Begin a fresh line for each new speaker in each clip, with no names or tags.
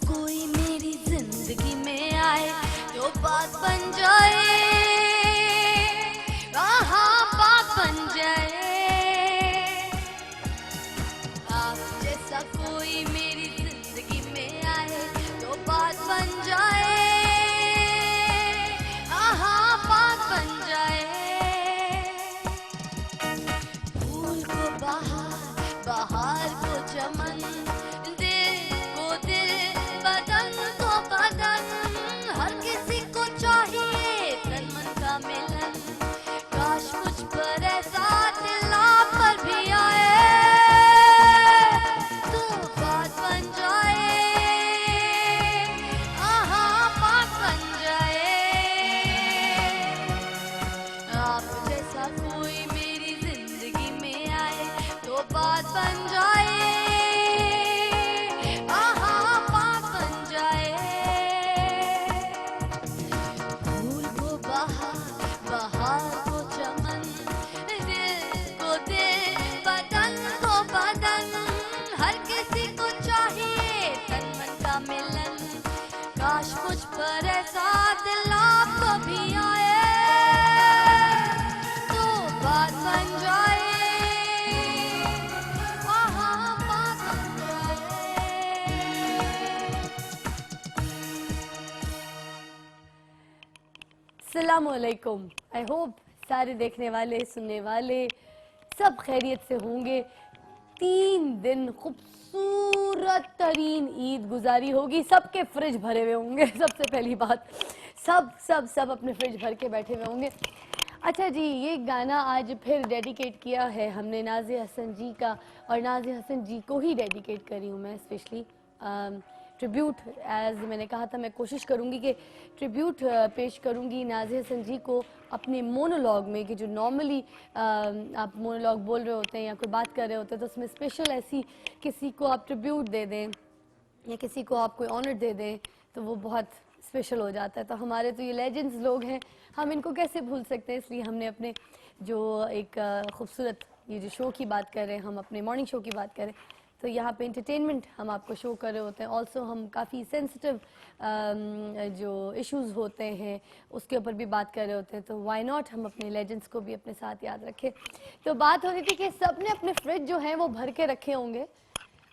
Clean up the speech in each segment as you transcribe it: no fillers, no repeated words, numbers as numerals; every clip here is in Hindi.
कोई मेरी जिंदगी में आए जो बात बन जाए, हाँ बात बन जाए। आप जैसा कोई मेरी जिंदगी में आए जो बात बन जाए, हाँ बात बन जाए। फूल को बहार, बहार को चमन, दिल को दिल, बदन को बदन, हर किसी को चाहिए तन मन का मिलन। काश मुझ पर ऐसा दिल आप पर भी आए तो बात बन जाए, हाँ बात बन जाए। आप जैसा कोई मेरी जिंदगी में आए तो बात बन जाए, हाँ बात बन जाए। फूल को बहार, बहार को चमन, दिल को दिल, बदन को बदन, हर किसी को चाहिए तन मन का मिलन। काश मुझ पर ऐसा दिल आपको भी आए तो बात बन जाए, हाँ बात बन जाए।
अस्सलामुअलैकुम। आई होप सारे देखने वाले सुनने वाले सब खैरियत से होंगे। 3 दिन खूबसूरत तरीन ईद गुजारी होगी, सबके फ्रिज भरे हुए होंगे। सबसे पहली बात, सब सब सब अपने फ्रिज भर के बैठे हुए होंगे। अच्छा जी, ये गाना आज फिर डेडिकेट किया है हमने नाज़िया हसन जी का, और नाज़िया हसन जी को ही डेडिकेट करी हूँ मैं स्पेशली। ट्रिब्यूट, एज मैंने कहा था, मैं कोशिश करूँगी कि ट्रिब्यूट पेश करूँगी नाज़िया हसन जी को अपने मोनोलॉग में, कि जो नॉर्मली आप मोनोलॉग बोल रहे होते हैं या कोई बात कर रहे होते हैं तो उसमें स्पेशल ऐसी किसी को आप ट्रिब्यूट दे दें या किसी को आप कोई ऑनर दे दें तो वो बहुत स्पेशल हो जाता है। तो हमारे तो ये लेजेंड्स लोग हैं, हम इनको कैसे भूल सकते हैं। इसलिए हमने अपने जो एक खूबसूरत ये जो शो की बात कर रहे हैं, हम अपने मॉर्निंग शो की बात करें तो यहाँ पे इंटरटेनमेंट हम आपको शो कर रहे होते हैं। ऑल्सो हम काफ़ी सेंसिटिव जो इश्यूज़ होते हैं उसके ऊपर भी बात कर रहे होते हैं, तो वाई नॉट हम अपने लेजेंड्स को भी अपने साथ याद रखें। तो बात हो रही थी कि सब ने अपने फ्रिज जो है वो भर के रखे होंगे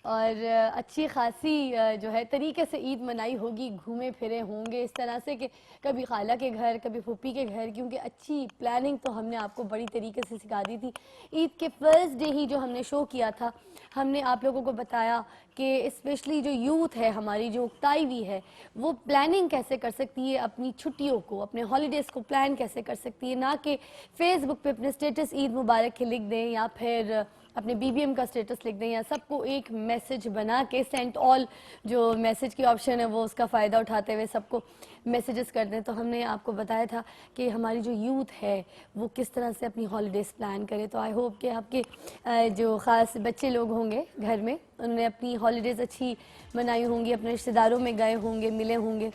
और अच्छी खासी जो है तरीके से ईद मनाई होगी, घूमे फिरे होंगे इस तरह से कि कभी खाला के घर, कभी फूफी के घर, क्योंकि अच्छी प्लानिंग तो हमने आपको बड़ी तरीके से सिखा दी थी। ईद के फर्स्ट डे ही जो हमने शो किया था, हमने आप लोगों को बताया कि स्पेशली जो यूथ है हमारी, जो उकताई हुई है, वो प्लानिंग कैसे कर सकती है अपनी छुट्टियों को, अपने हॉलीडेज़ को प्लान कैसे कर सकती है। ना कि फेसबुक पे अपने स्टेटस ईद मुबारक के लिख दें या फिर अपने BBM का स्टेटस लिख दें या सबको एक मैसेज बना के सेंड ऑल, जो मैसेज की ऑप्शन है वो उसका फ़ायदा उठाते हुए सबको मैसेजेस कर दें। तो हमने आपको बताया था कि हमारी जो यूथ है वो किस तरह से अपनी हॉलीडेज़ प्लान करे। तो आई होप कि आपके जो ख़ास बच्चे लोग होंगे घर में, उन्होंने अपनी हॉलीडेज़ अच्छी मनाई होंगी, अपने रिश्तेदारों में गए होंगे, मिले होंगे।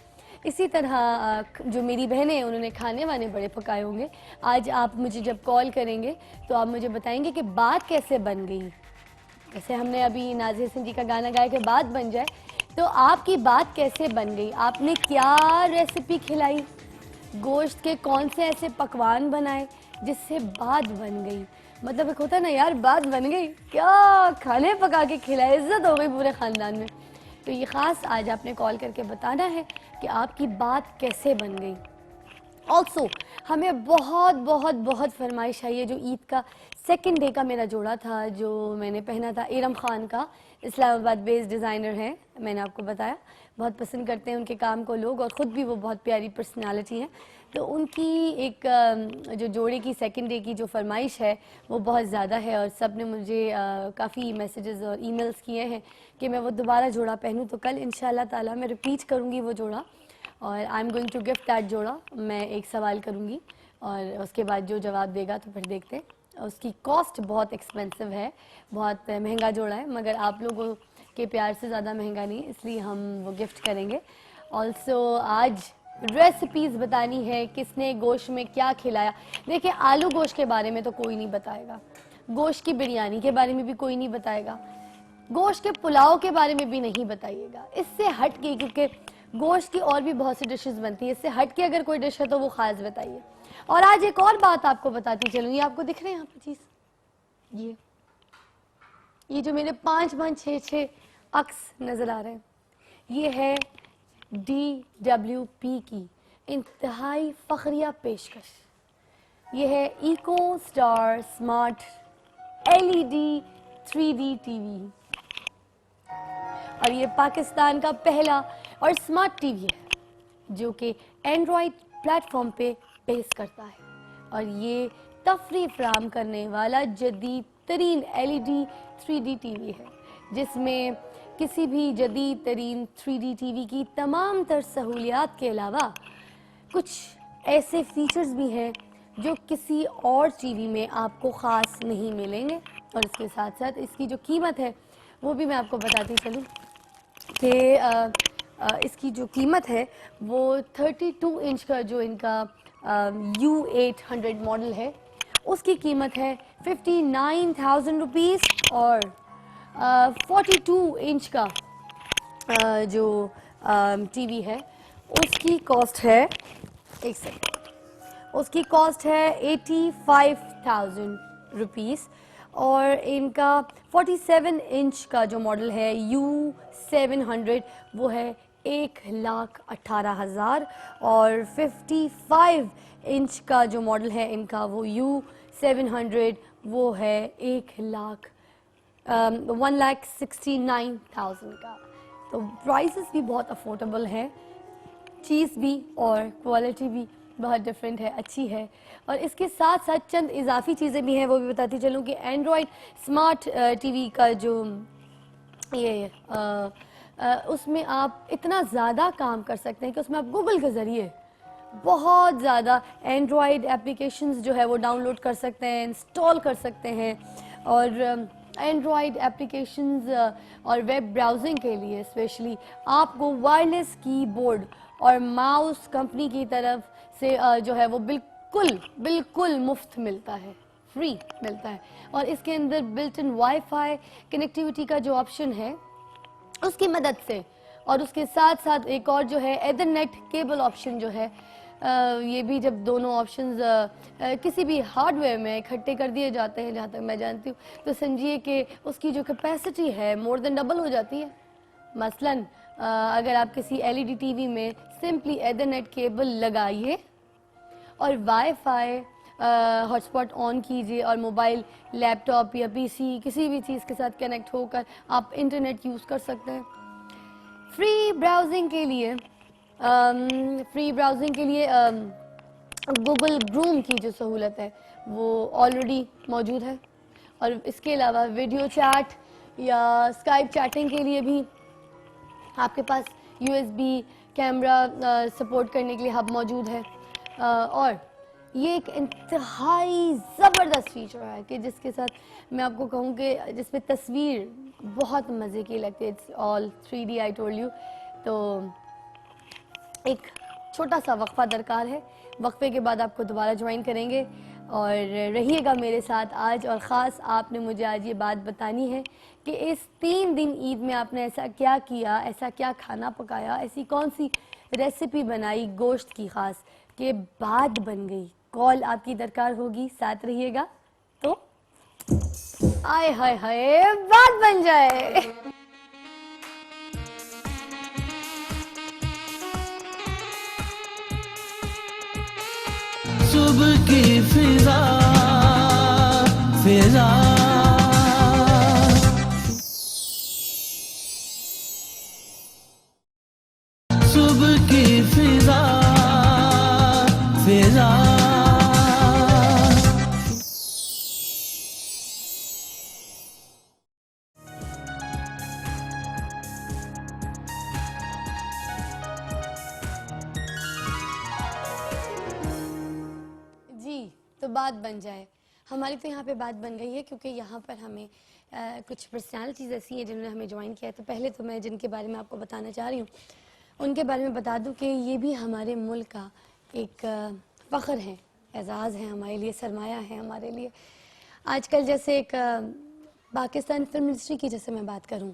इसी तरह जो मेरी बहनें हैं उन्होंने खाने वाने बड़े पकाए होंगे। आज आप मुझे जब कॉल करेंगे तो आप मुझे बताएंगे कि बात कैसे बन गई। जैसे हमने अभी नाज़िया हसन जी का गाना गाया कि बात बन जाए, तो आपकी बात कैसे बन गई, आपने क्या रेसिपी खिलाई, गोश्त के कौन से ऐसे पकवान बनाए जिससे बात बन गई। मतलब एक होता है ना यार, बात बन गई, क्या खाने पका के खिलाए, इज्जत हो गई पूरे ख़ानदान में। तो ये ख़ास आज आपने कॉल करके बताना है कि आपकी बात कैसे बन गई। ऑल्सो हमें बहुत बहुत बहुत फरमाइश आई है, जो ईद का सेकंड डे का मेरा जोड़ा था जो मैंने पहना था, इरम खान का, इस्लामाबाद बेस्ड डिज़ाइनर हैं, मैंने आपको बताया, बहुत पसंद करते हैं उनके काम को लोग, और ख़ुद भी वो बहुत प्यारी पर्सनालिटी हैं। तो उनकी एक जो जोड़े की सेकंड डे की जो फरमाइश है वो बहुत ज़्यादा है, और सब ने मुझे काफ़ी मैसेजेस और ईमेल्स किए हैं कि मैं वो दोबारा जोड़ा पहनूँ। तो कल इंशाल्लाह ताला मैं रिपीट करूँगी वो जोड़ा, और I am going to gift that जोड़ा। मैं एक सवाल करूँगी और उसके बाद जो जवाब देगा तो फिर देखते हैं। उसकी कॉस्ट बहुत एक्सपेंसिव है, बहुत महंगा जोड़ा है, मगर आप लोगों के प्यार से ज़्यादा महंगा नहीं, इसलिए हम वो गिफ्ट करेंगे। ऑल्सो आज रेसिपीज़ बतानी है, किसने गोश्त में क्या खिलाया। देखिए, आलू गोश्त के बारे में तो कोई नहीं बताएगा, गोश्त की बिरयानी के बारे में भी कोई नहीं बताएगा, गोश्त के पुलाव के बारे में भी नहीं बताइएगा, इससे हट के, क्योंकि गोश्त की और भी बहुत सी डिशेस बनती है, इससे हट के अगर कोई डिश है तो वो खास बताइए। और आज एक और बात आपको बताती चलूँ, ये आपको दिख रहे हैं यहाँ पर चीज़, ये जो मेरे 5-5, 6-6 अक्स नज़र आ रहे हैं, ये है DWP की इंतहाई फ़खरिया पेशकश। ये है Eco Star smart LED 3D TV, और ये पाकिस्तान का पहला और स्मार्ट टीवी है जो कि एंड्रॉयड प्लेटफॉर्म पे पेश करता है, और ये तफरी फराहम करने वाला जदीद तरीन LED 3D टीवी है, जिसमें किसी भी जदीद तरीन 3D टीवी की तमाम तर सहूलियात के अलावा कुछ ऐसे फीचर्स भी हैं जो किसी और टीवी में आपको ख़ास नहीं मिलेंगे। और इसके साथ साथ इसकी जो कीमत है वो भी मैं आपको बताती चलूँ कि इसकी जो कीमत है वो 32 इंच का जो इनका U800 मॉडल है उसकी कीमत है 59,000 रुपीज़, और 42 इंच का जो टीवी है उसकी कॉस्ट है, एक सेकेंड, उसकी कॉस्ट है 85,000 रुपीज़, और इनका 47 इंच का जो मॉडल है U700 वो है 1,18,000, और 55 इंच का जो मॉडल है इनका वो U700 वो है 1,69,000 का। तो प्राइसेस भी बहुत अफोर्डेबल है, चीज़ भी और क्वालिटी भी बहुत डिफरेंट है, अच्छी है। और इसके साथ साथ चंद इजाफी चीज़ें भी हैं, वो भी बताती चलूँ कि एंड्रॉयड स्मार्ट टीवी का जो ये उसमें आप इतना ज़्यादा काम कर सकते हैं कि उसमें आप गूगल के ज़रिए बहुत ज़्यादा एंड्रॉयड एप्लीकेशंस जो है वो डाउनलोड कर सकते हैं, इंस्टॉल कर सकते हैं, और एंड्रॉयड एप्लीकेशंस और वेब ब्राउजिंग के लिए स्पेशली आपको वायरलेस कीबोर्ड और माउस कंपनी की तरफ से जो है वो बिल्कुल मुफ्त मिलता है, फ्री मिलता है। और इसके अंदर बिल्ट इन वाईफाई कनेक्टिविटी का जो ऑप्शन है उसकी मदद से, और उसके साथ साथ एक और जो है एथरनेट केबल ऑप्शन जो है, ये भी जब दोनों ऑप्शंस किसी भी हार्डवेयर में इकट्ठे कर दिए जाते हैं, जहाँ तक मैं जानती हूँ, तो समझिए कि उसकी जो कैपेसिटी है मोर देन डबल हो जाती है। मसलन अगर आप किसी LED टीवी में सिंपली एथरनेट केबल लगाइए और वाईफाई हॉटस्पॉट ऑन कीजिए और मोबाइल, लैपटॉप या PC किसी भी चीज़ के साथ कनेक्ट होकर आप इंटरनेट यूज़ कर सकते हैं। फ्री ब्राउजिंग के लिए गूगल ग्रूम की जो सहूलत है वो ऑलरेडी मौजूद है, और इसके अलावा वीडियो चैट या स्काइप चैटिंग के लिए भी आपके पास USB कैमरा सपोर्ट करने के लिए हब मौजूद है। और ये एक इंतहाई ज़बरदस्त फीचर है कि जिसके साथ मैं आपको कहूँ कि जिसमें तस्वीर बहुत मज़े की लगती है, it's all 3D I told you. तो एक छोटा सा वक्फा दरकार है, वक्फे के बाद आपको दोबारा ज्वाइन करेंगे, और रहिएगा मेरे साथ आज। और ख़ास आपने मुझे आज ये बात बतानी है कि इस 3 दिन ईद में आपने ऐसा क्या किया, ऐसा क्या खाना पकाया, ऐसी कौन सी रेसिपी बनाई गोश्त की ख़ास कि बात बन गई। कॉल आपकी दरकार होगी, साथ रहिएगा तो आए हाय हाय बात बन जाए।
सुबह की फिजा फिजा सुबह की फिजा फिजा
जी, तो बात बन जाए। हमारी तो यहाँ पे बात बन गई है क्योंकि यहाँ पर हमें कुछ पर्सनालिटीज़ ऐसी हैं जिन्होंने हमें ज्वाइन किया है। तो पहले तो मैं जिनके बारे में आपको बताना चाह रही हूँ उनके बारे में बता दूँ कि ये भी हमारे मुल्क का एक फ़ख्र है, एज़ाज़ है हमारे लिए, सरमाया है हमारे लिए। आजकल जैसे एक पाकिस्तान फिल्म इंडस्ट्री की जैसे मैं बात करूं,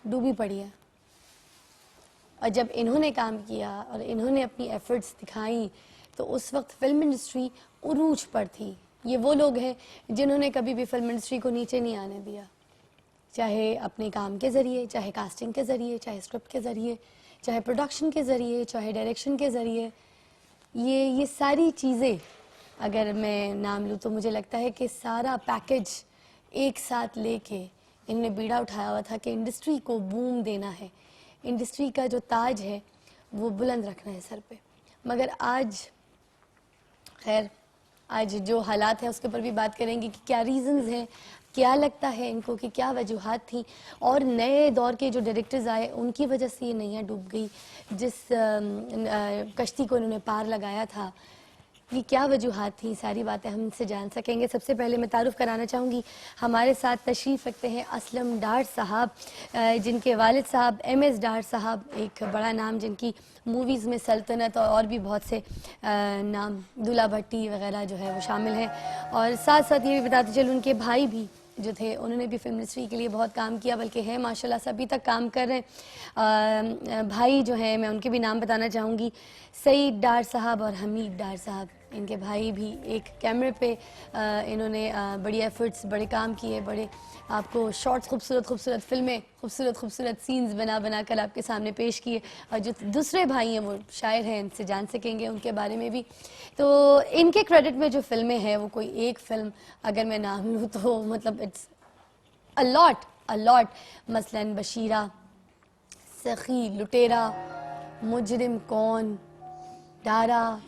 डूबी पड़ी है। और जब इन्होंने काम किया और इन्होंने अपनी एफर्ट्स दिखाई तो उस वक्त फिल्म इंडस्ट्री उरूज पर थी। ये वो लोग हैं जिन्होंने कभी भी फिल्म इंडस्ट्री को नीचे नहीं आने दिया, चाहे अपने काम के ज़रिए, चाहे कास्टिंग के ज़रिए, चाहे स्क्रिप्ट के ज़रिए, चाहे प्रोडक्शन के ज़रिए, चाहे डायरेक्शन के ज़रिए। ये सारी चीज़ें अगर मैं नाम लूँ तो मुझे लगता है कि सारा पैकेज एक साथ लेके इन्होंने बीड़ा उठाया हुआ था कि इंडस्ट्री को बूम देना है, इंडस्ट्री का जो ताज है वो बुलंद रखना है सर पे। मगर आज खैर आज जो हालात हैं उसके ऊपर भी बात करेंगे कि क्या रीज़न्स हैं, क्या लगता है इनको कि क्या वजूहात थी, और नए दौर के जो डायरेक्टर्स आए उनकी वजह से ये नैया डूब गई, जिस कश्ती को इन्होंने पार लगाया था, ये क्या वजूहात थी, सारी बातें हम इनसे जान सकेंगे। सबसे पहले मैं तारुफ कराना चाहूँगी, हमारे साथ तशरीफ़ रखते हैं असलम डार साहब, जिनके वालिद साहब MS डार साहब, एक बड़ा नाम जिनकी मूवीज़ में सल्तनत और भी बहुत से नाम, दूल्हा भट्टी वगैरह जो है वो शामिल हैं। और साथ साथ ये भी बताते चलूँ उनके भाई भी जो थे उन्होंने भी फिल्म इंडस्ट्री के लिए बहुत काम किया, बल्कि हैं माशाल्लाह से अभी तक काम कर रहे हैं। भाई जो हैं मैं उनके भी नाम बताना चाहूँगी, सईद डार साहब और हमीद डार साहब, इनके भाई भी एक कैमरे पे इन्होंने बड़ी एफर्ट्स, बड़े काम किए, बड़े आपको शॉर्ट्स, खूबसूरत खूबसूरत फिल्में, खूबसूरत खूबसूरत सीन्स बना बना कर आपके सामने पेश किए। और जो दूसरे भाई हैं वो शायर हैं, इनसे जान सकेंगे उनके बारे में भी। तो इनके क्रेडिट में जो फिल्में हैं वो कोई एक फिल्म अगर मैं नाम लूँ तो मतलब इट्स अ लॉट, मसलन बशीरा, सखी, लुटेरा, मुजरिम कौन, डारा,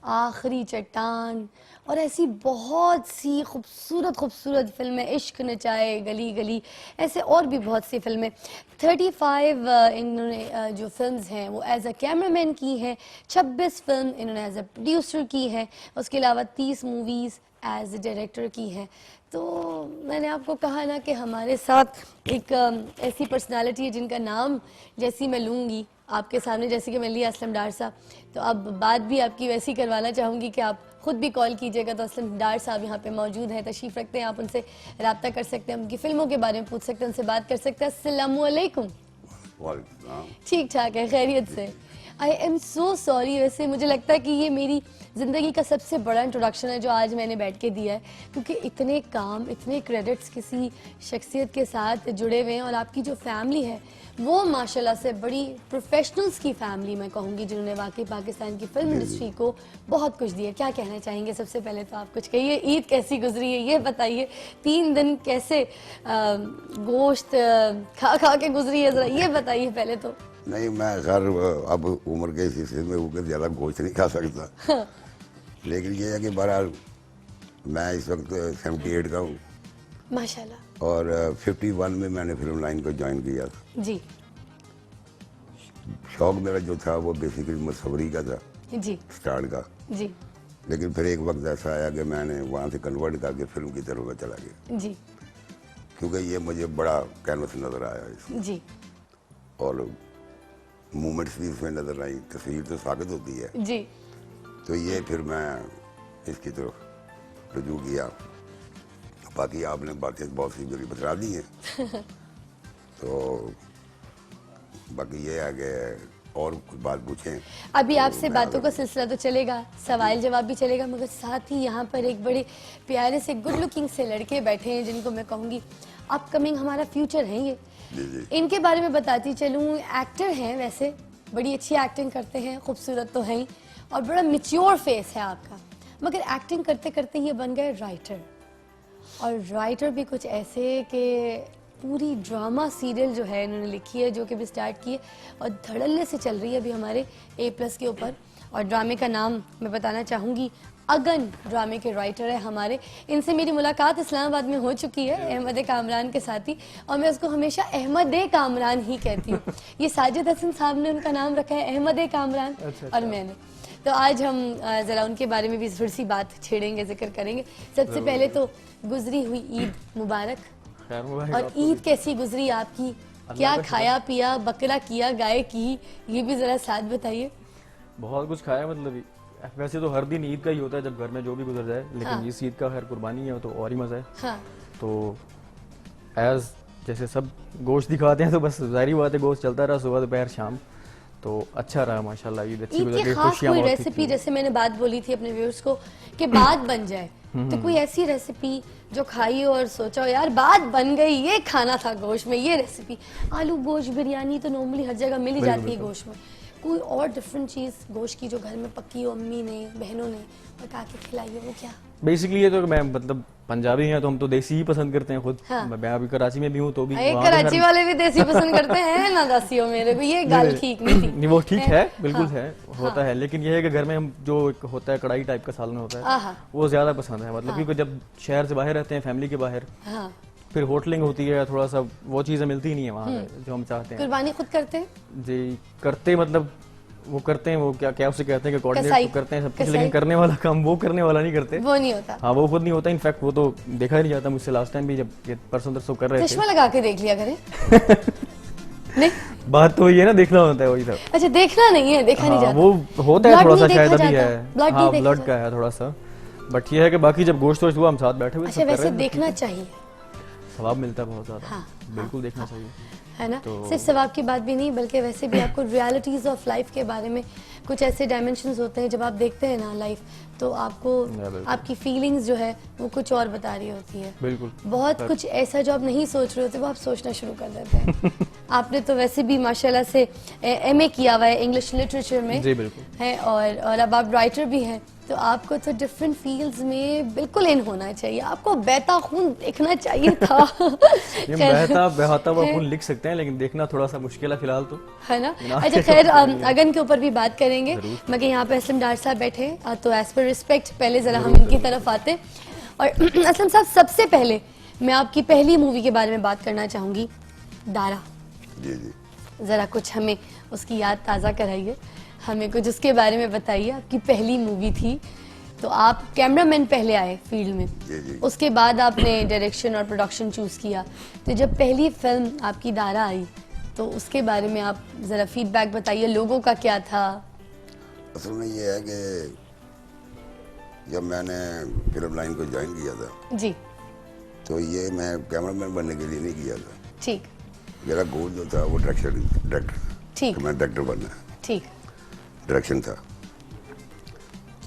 आखिरी चट्टान, और ऐसी बहुत सी खूबसूरत खूबसूरत फिल्में, इश्क नचाए, गली गली, ऐसे और भी बहुत सी फिल्में। 35 इन्होंने जो फिल्म्स हैं वो एज अ कैमरामैन की हैं, 26 फिल्म इन्होंने एज अ प्रोड्यूसर की है, उसके अलावा 30 मूवीज़ एज अ डायरेक्टर की है। तो मैंने आपको कहा ना कि हमारे साथ एक ऐसी पर्सनालिटी है जिनका नाम जैसी मैं लूँगी आपके सामने, जैसे कि मैं लिया असलम डार साहब, तो अब बात भी आपकी वैसी करवाना चाहूँगी कि आप खुद भी कॉल कीजिएगा। तो असलम डार साहब यहाँ पे मौजूद हैं, तशरीफ़ रखते हैं, आप उनसे रब्ता कर सकते हैं, उनकी फ़िल्मों के बारे में पूछ सकते हैं, उनसे बात कर सकते हैं। अस्सलामुअलैकुम। ठीक ठाक है, खैरियत से। आई एम सो सॉरी, वैसे मुझे लगता है कि ये मेरी ज़िंदगी का सबसे बड़ा इंट्रोडक्शन है जो आज मैंने बैठ के दिया है, क्योंकि इतने काम, इतने क्रेडिट्स किसी शख्सियत के साथ जुड़े हुए हैं, और आपकी जो फैमिली है वो माशाल्लाह से बड़ी प्रोफेशनल्स की फैमिली मैं कहूँगी, जिन्होंने वाकई पाकिस्तान की फिल्म इंडस्ट्री को बहुत कुछ दिया। क्या कहना चाहेंगे? सबसे पहले तो आप कुछ कहिए, ईद कैसी गुजरी है ये बताइए, 3 दिन कैसे गोश्त खा खा के गुजरी है, ज़रा ये बताइए पहले तो।
नहीं, मैं खैर अब उम्र के हिसाब में होकर ज़्यादा गोश्त नहीं खा सकता, लेकिन ये है कि बहरहाल मैं इस वक्त 78 का हूँ
माशाल्लाह,
और 51 में मैंने फिल्म लाइन को ज्वाइन किया था।
जी
शौक मेरा जो था वो बेसिकली मुसव्वरी का था,
जी
स्टार्ट का,
जी
लेकिन फिर एक वक्त ऐसा आया कि मैंने वहाँ से कन्वर्ट करके फिल्म की तरफ में चला गया,
जी
क्योंकि ये मुझे बड़ा कैनवस नज़र आया इसमें,
जी
और मूवमेंट्स भी इसमें नज़र आई, तस्वीर तो साबित होती है,
जी
तो ये फिर मैं इसकी तरफ रुजू किया। बाकी आपने बातें बहुत सी मेरी बता दी हैं तो बाकी ये है कि और कुछ बात पूछें।
अभी
तो
आपसे
मैं
बातों का
अगर-
सिलसिला तो चलेगा, सवाल जवाब भी चलेगा, मगर साथ ही यहाँ पर एक बड़े प्यारे से गुड लुकिंग से लड़के बैठे हैं जिनको मैं कहूँगी अपकमिंग हमारा फ्यूचर है ये।
जी जी
इनके बारे में बताती चलूँ, एक्टर हैं वैसे, बड़ी अच्छी एक्टिंग करते हैं, खूबसूरत तो हैं ही, और बड़ा मेच्योर फेस है आपका, मगर एक्टिंग करते करते ये बन गए राइटर, और राइटर भी कुछ ऐसे कि पूरी ड्रामा सीरियल जो है इन्होंने लिखी है, जो कि भी स्टार्ट की है और धड़ल्ले से चल रही है अभी हमारे A+ के ऊपर, और ड्रामे का नाम मैं बताना चाहूँगी, अगन ड्रामे के राइटर है हमारे। इनसे मेरी मुलाकात इस्लामाबाद में हो चुकी है अहमद कामरान के साथ ही, और मैं उसको हमेशा अहमद कामरान ही कहती हूँ। ये साजिद हसन साहब ने उनका नाम रखा है अहमद कामरान, और मैंने, तो आज हम ज़रा उनके बारे में भी थोड़ी सी बात छेड़ेंगे, जिक्र करेंगे। सबसे पहले तो गुजरी हुई ईद मुबारक, और ईद कैसी गुजरी आपकी, क्या खाया पिया, बकरा किया, गाय की, ये भी ज़रा साथ बताइए।
बहुत कुछ खाया, मतलब वैसे तो हर दिन ईद का ही होता है जब घर में जो भी गुजर जाए, लेकिन
हाँ।
इस ईद का खैर कुर्बानी है तो और ही मज़ा है।
हाँ
तो एज जैसे सब गोश्त दिखाते हैं तो बस जाहिर बात है गोश्त चलता रहा सुबह दोपहर शाम, तो अच्छा रहा माशाल्लाह। ईद अच्छी
ईद की
गुजरी,
खास
खुशियाँ
कोई
बहुत थी।
रेसिपी, जैसे मैंने बात बोली थी अपने व्यूअर्स को कि बात बन जाए, तो कोई ऐसी रेसिपी जो खाई हो और सोचा हो यार बात बन गई, ये खाना था गोश्त में, ये रेसिपी। आलू गोश्त बिरयानी तो नॉर्मली हर जगह मिल ही जाती है गोश्त में, कोई और डिफरेंट चीज गोश्त की जो घर में पकी हो, अम्मी ने बहनों ने पका के खिलाई हो, वो क्या?
बेसिकली ये तो मैं मतलब पंजाबी हैं तो हम तो देसी ही पसंद करते हैं खुद।
हाँ।
मैं अभी कराची में भी हूँ तो भी
ये
वहाँ पे
कराची
घर-
वाले भी देसी पसंद करते हैं ना, दासियों मेरे को ये गाल ठीक नहीं थी।
नहीं वो ठीक है, बिल्कुल
हाँ,
है, होता है, लेकिन ये है कि घर में हम जो एक होता है कढ़ाई टाइप का सालन होता है
आहा,
वो ज्यादा पसंद है, मतलब क्योंकि जब शहर से बाहर रहते हैं फैमिली के बाहर,
हाँ।
फिर होटलिंग होती है, थोड़ा सा वो चीजें मिलती नहीं है वहाँ पे जो हम चाहते हैं।
कुर्बानी खुद करते हैं?
जी करते, मतलब वो करते हैं, वो क्या क्या उसे कहते हैं कि कोऑर्डिनेट
कसाई।
तो करते हैं सब कुछ,
कसाई।
लेकिन करने वाला काम वो करने वाला नहीं करते।
वो नहीं होता।
हाँ वो खुद नहीं होता, इनफैक्ट वो तो देखा ही नहीं जाता मुझसे। लास्ट टाइम भी जब ये परसों तरसों कर रहे थे,
चश्मा लगा के देख लिया करें। नहीं,
बात तो ये ना देखना होता है वही सब।
अच्छा देखना नहीं है, देखा नहीं
हाँ,
जाता।
वो होता है
Blood
थोड़ा सा,
नहीं
शायद
देखा
अभी
जाता।
है,
Blood
हाँ
नहीं देखा
ब्लड का है थोड़ा सा, बट ये है कि बाकी जब गोश्त वोश्त हुआ हम साथ बैठे हुए
अच्छा
सब कर
वैसे
रहे हैं,
देखना चाहिए,
सवाब मिलता है बहुत ज्यादा।
हाँ,
बिल्कुल देखना चाहिए।
है ना? सिर्फ सवाब की बात भी नहीं, बल्कि वैसे भी आपको रियलिटीज ऑफ लाइफ के बारे में कुछ ऐसे डायमेंशंस होते हैं, जब आप देखते हैं ना लाइफ, तो आपको
बिल्कुल।
आपकी फीलिंग्स जो है वो कुछ और बता रही होती है।
बिल्कुल
बहुत कुछ ऐसा जो आप नहीं सोच रहे होते वो आप सोचना शुरू कर देते हैं। आपने तो वैसे भी माशाल्लाह से एमए किया हुआ है इंग्लिश लिटरेचर में,
जी बिल्कुल।
है, और अब आप राइटर भी हैं, तो आपको तो डिफरेंट फील्ड्स में बिल्कुल इन होना चाहिए, आपको बहता खून देखना चाहिए था।
ये
खैर,
बहता हुआ खून लिख सकते हैं, लेकिन देखना थोड़ा सा मुश्किल है फिलहाल तो।
है ना?
ना
अच्छा
के
खैर,
साथ नहीं है।
अगन के ऊपर भी बात करेंगे,
जरूर।
मगर यहाँ पे असलम डार साहब बैठे हैं, तो एज पर रिस्पेक्ट पहले जरा हम इनकी तरफ आते। और असलम साहब, सबसे पहले मैं आपकी पहली मूवी के बारे में बात करना चाहूंगी, दारा।
जी जी।
जरा कुछ हमें उसकी याद ताज़ा कराइए, हमें कुछ उसके बारे में बताइए। आपकी पहली मूवी थी, तो आप कैमरामैन पहले आए फील्ड में,
जी जी।
उसके बाद आपने डायरेक्शन और प्रोडक्शन चूज किया, तो जब पहली फिल्म आपकी दारा आई, तो उसके बारे में आप जरा फीडबैक बताइए, लोगों का क्या था?
असल में ये है कि जब मैंने फिल्म लाइन को ज्वाइन किया था,
जी
तो ये मैं कैमरामैन बनने के लिए नहीं किया था।
ठीक
मेरा गोल जो था वो डायरेक्टर,
ठीक
मैं डायरेक्टर बनना है,
ठीक।
डायरेक्शन था।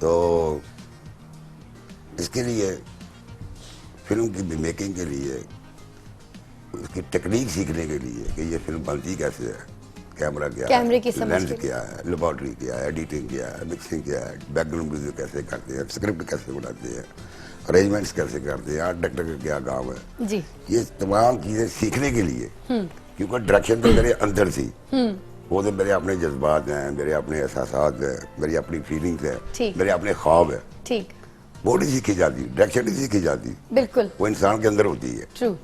तो इसके लिए फिल्म की मेकिंग के लिए, उसकी टेक्निक सीखने के लिए कि ये फिल्म बनती कैसे है, कैमरा क्या
कैमरे की
है,
समझ
लेंस
के लिए।
क्या है, लेबोरेटरी क्या है, एडिटिंग क्या है, मिक्सिंग क्या है, बैकग्राउंड म्यूजिक कैसे करते हैं, स्क्रिप्ट कैसे बनाते हैं, अरेंजमेंट्स कैसे करते हैं, आर्ट डायरेक्टर का क्या काम है,
जी
ये तमाम चीजें सीखने के लिए, क्योंकि डायरेक्शन तो मेरे अंदर थी, वो तो मेरे अपने जज्बात हैं, मेरे अपने एहसासात हैं, मेरी अपनी फीलिंग्स हैं,
ठीक।
मेरे अपने ख्वाब है,
ठीक,
वो नहीं सीखी जाती, डायरेक्शन नहीं सीखी जाती,
बिल्कुल
वो इंसान के अंदर होती है।
ट्रू।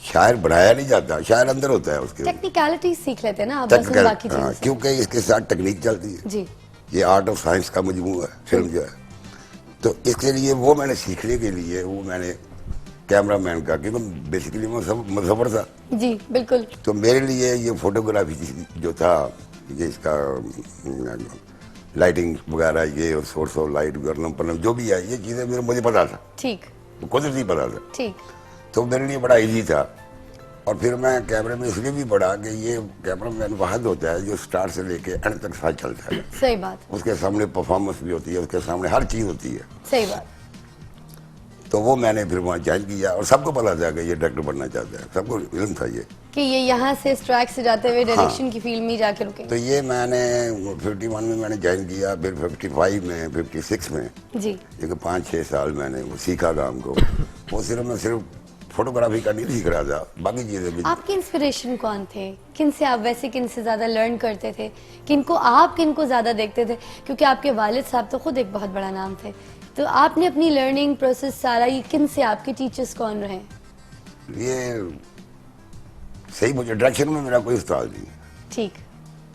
शायर बनाया नहीं जाता, शायर अंदर होता है उसके।
टेक्निकलिटी सीख लेते हैं ना आप, बस उन
टेक्निकल,
बाकी
हाँ,
चीजों से।
क्योंकि इसके साथ टेक्निक चलती है,
जी
ये आर्ट और साइंस का मजमूआ है फिल्म जो है। तो इसके लिए वो मैंने सीखने के लिए वो मैंने कैमरामैन का, क्योंकि बेसिकली मैं मुसव्विर था,
जी बिल्कुल।
तो मेरे लिए ये फोटोग्राफी जो था, ये इसका लाइटिंग वगैरह, ये और सोर्स ऑफ लाइट वगैरह जो भी है, ये चीज़ें मुझे पता था,
ठीक
कुदरती पता था,
ठीक।
तो मेरे लिए बड़ा इजी था। और फिर मैं कैमरे में इसलिए भी पढ़ा कि ये कैमरामैन वाहद होता है जो स्टार्ट से लेके एंड तक साथ चलता है,
सही बात,
उसके सामने परफॉर्मेंस भी होती है, उसके सामने हर चीज़ होती है।
सही बात।
तो वो मैंने फिर वहाँ ज्वाइन किया, और सबको पता था कि ये डायरेक्टर बनना चाहता है, सबको इल्म था ये।
कि ये यहाँ से स्ट्राइक से जाते हुए डायरेक्शन की फील्ड में ही जाके रुके।
तो ये मैंने 51 में मैंने ज्वाइन किया, फिर 55 में, 56 में,
जी
एक 5-6 साल मैंने वो सीखा काम को। वो मैं सिर्फ फोटोग्राफी का नहीं सीख रहा था, बाकी चीज़ें भी।
आपके इंस्पिरेशन कौन थे? किन से आप वैसे किन से ज़्यादा लर्न करते थे? किनको ज़्यादा देखते थे? क्योंकि आपके वालिद साहब तो खुद एक बहुत बड़ा नाम थे, तो आपने अपनी लर्निंग प्रोसेस सारा ये किन से, आपके टीचर्स कौन रहे?
ये सही, मुझे डायरेक्शन में मेरा कोई उस्ताद नहीं,
ठीक।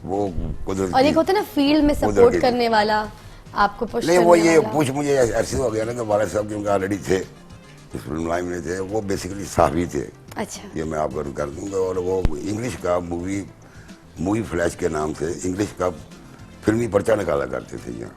वो कुदरती।
और एक होता है ना फील्ड में
कुदरती।
सपोर्ट करने वाला, आपको पुश
नहीं,
करने
वो ये
वाला।
पूछ मुझे ऐसे हो गया ना कि वाले साहब क्योंकि ऑलरेडी थे इस फिल्म लाइन में थे, वो बेसिकली साहबी थे,
अच्छा
ये मैं आपको कर दूंगा। और वो इंग्लिश का मूवी फ्लैश के नाम से इंग्लिश का फिल्मी पर्चा निकाला करते थे यहाँ,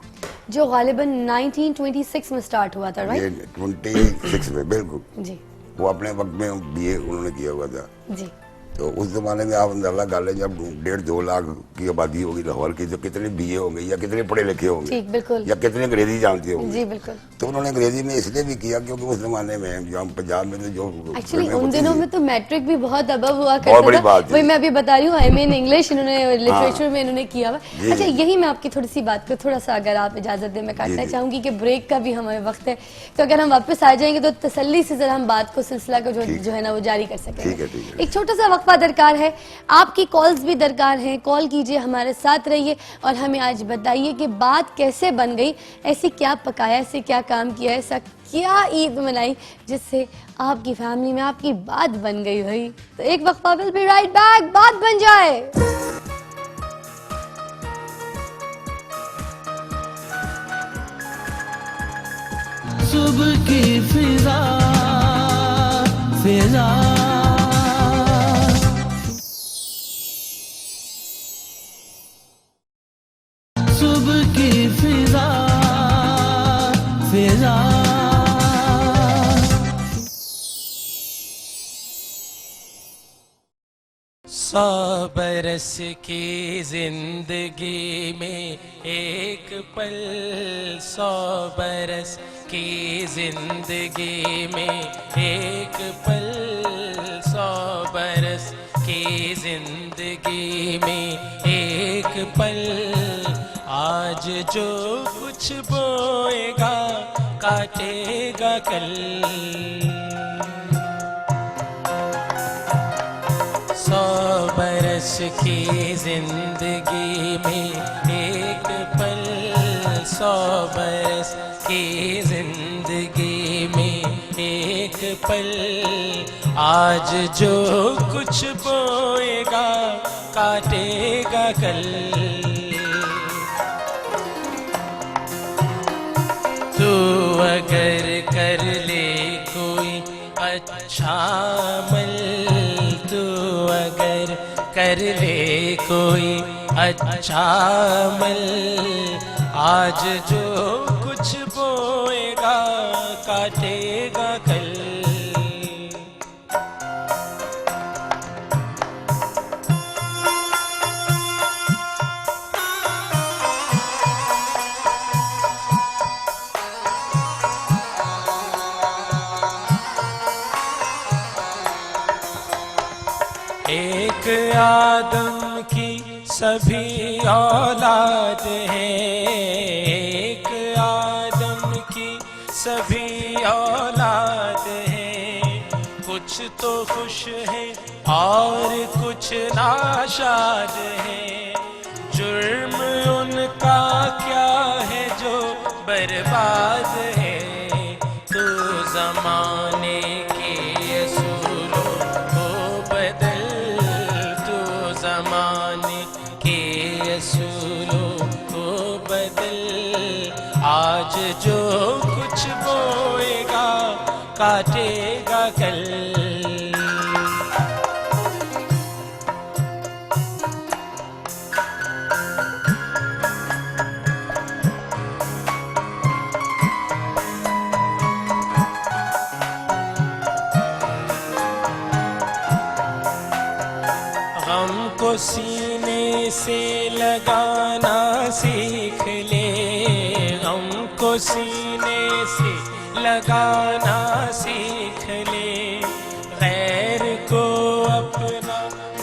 जो गालिबन 1926 में स्टार्ट हुआ था,
ये
राइट?
26 में, बिल्कुल।
जी
वो अपने वक्त में बीए उन्होंने किया हुआ था।
जी
तो उस जमाने में आप अंदाजा कर लें, जब 1.5-2 लाख की आबादी होगी लाहौर की, तो कितने बीए होंगे या कितने पढ़े लिखे होंगे
ठीक बिल्कुल
या कितने अंग्रेजी जानते होंगे।
जी बिल्कुल।
तो उन्होंने अंग्रेजी में इसलिए भी किया क्योंकि उस जमाने में जो हम पंजाब में तो जो
एक्चुअली
फिल्में
उन
होती
दिनों
थी,
में तो मैट्रिक भी बहुत अबव हुआ
बहुत बड़ी
करता था।
बात थी।
वही मैं अभी बता रही हूँ, एमए इन इंग्लिश इन्होंने लिटरेचर में इन्होंने किया हुआ।
जी,
अच्छा,
जी।
यही मैं आपकी थोड़ी सी बात को थोड़ा सा अगर आप इजाजत दें मैं काटना
जी।
चाहूंगी कि ब्रेक का भी हमें वक्त है, तो अगर हम वापस आ जाएंगे तो तसल्ली से जरा हम बात को सिलसिला को जो है ना वो जारी कर सकेंगे।
ठीक है, ठीक है।
एक छोटा सा वक्फा दरकार है, आपकी कॉल्स भी दरकार हैं, कॉल कीजिए, हमारे साथ रहिए और हमें आज बताइए कि बात कैसे बन गई, ऐसी क्या पकाया, ऐसे क्या काम किया, ऐसा क्या ईद मनाई जिससे आपकी फैमिली में आपकी बात बन गई भाई। तो एक वक्फा, विल बी राइट बैक, बात बन जाए।
सुबह की फिजा फिजा सुबह की फिजा फिजा
सौ बरस की जिंदगी में एक पल, 100 बरस की जिंदगी में एक पल, 100 बरस की जिंदगी में एक पल। आज जो कुछ बोएगा काटेगा कल। 100 बरस की जिंदगी में एक पल, 100 बरस की जिंदगी में एक पल। आज जो कुछ बोएगा काटेगा कल। तू अगर कर ले कोई अच्छा अमल, तू अगर कर ले कोई अच्छा अमल, आज जो कुछ बोएगा काटेगा कल। एक आदम की सभी औलाद हैं, एक आदम की सभी औलाद हैं। कुछ तो खुश है और कुछ नाशाद है। जुर्म उनका क्या है जो बर्बाद है। तो जमाने के असूलों को बदल, तो जमाने के असूलों को बदल। आज जो कुछ बोएगा काटेगा कल। गम को सीने से लगाना सीख ले, गम को सीने से लगाना सीख ले। गैर को अपना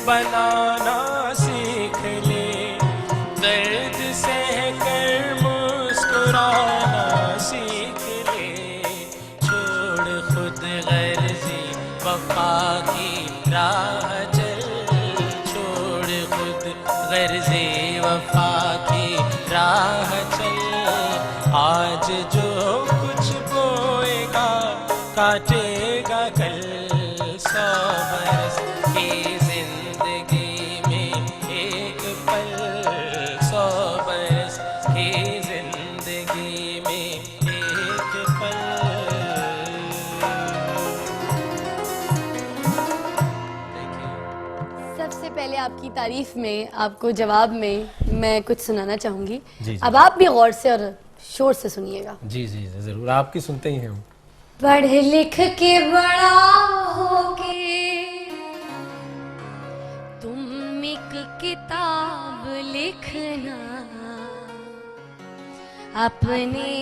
बनाना सीख ले। दर्द सह कर मुस्कुराना सीख ले। छोड़ खुद गर्जी वफा की राह चल, छोड़ खुद गर्जी वफा की राह चल। आज जो कुछ बोएगा काटेगा कल। 100 बरस की जिंदगी में एक पल, 100 बरस की जिंदगी में एक पल।
सबसे पहले आपकी तारीफ में, आपको जवाब में मैं कुछ सुनाना चाहूंगी।
जी, जी।
अब आप भी गौर से और शोर से सुनिएगा।
जी जी जरूर, आपकी सुनते ही हैं हम।
पढ़ लिख के बड़ा होके तुम एक किताब लिखना, अपने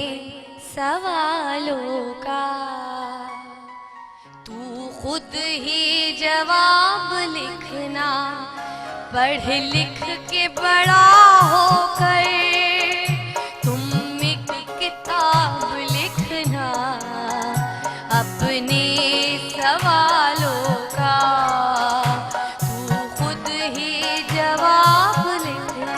सवालों का तू खुद ही जवाब लिखना। पढ़ लिख के बड़ा होकर तुम एक किताब लिखना, अपने सवालों का तू खुद ही जवाब लिखना।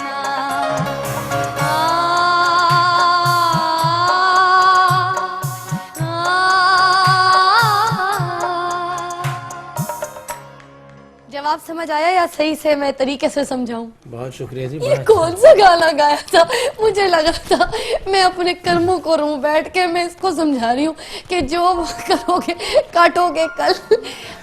जवाब समझ आया या सही से मैं तरीके से समझाऊं?
बहुत शुक्रिया जी।
ये कौन सा गाना गाया था? मुझे लगा था मैं अपने कर्मों को रू बैठ के मैं इसको समझा रही हूँ कि जो करोगे काटोगे कल।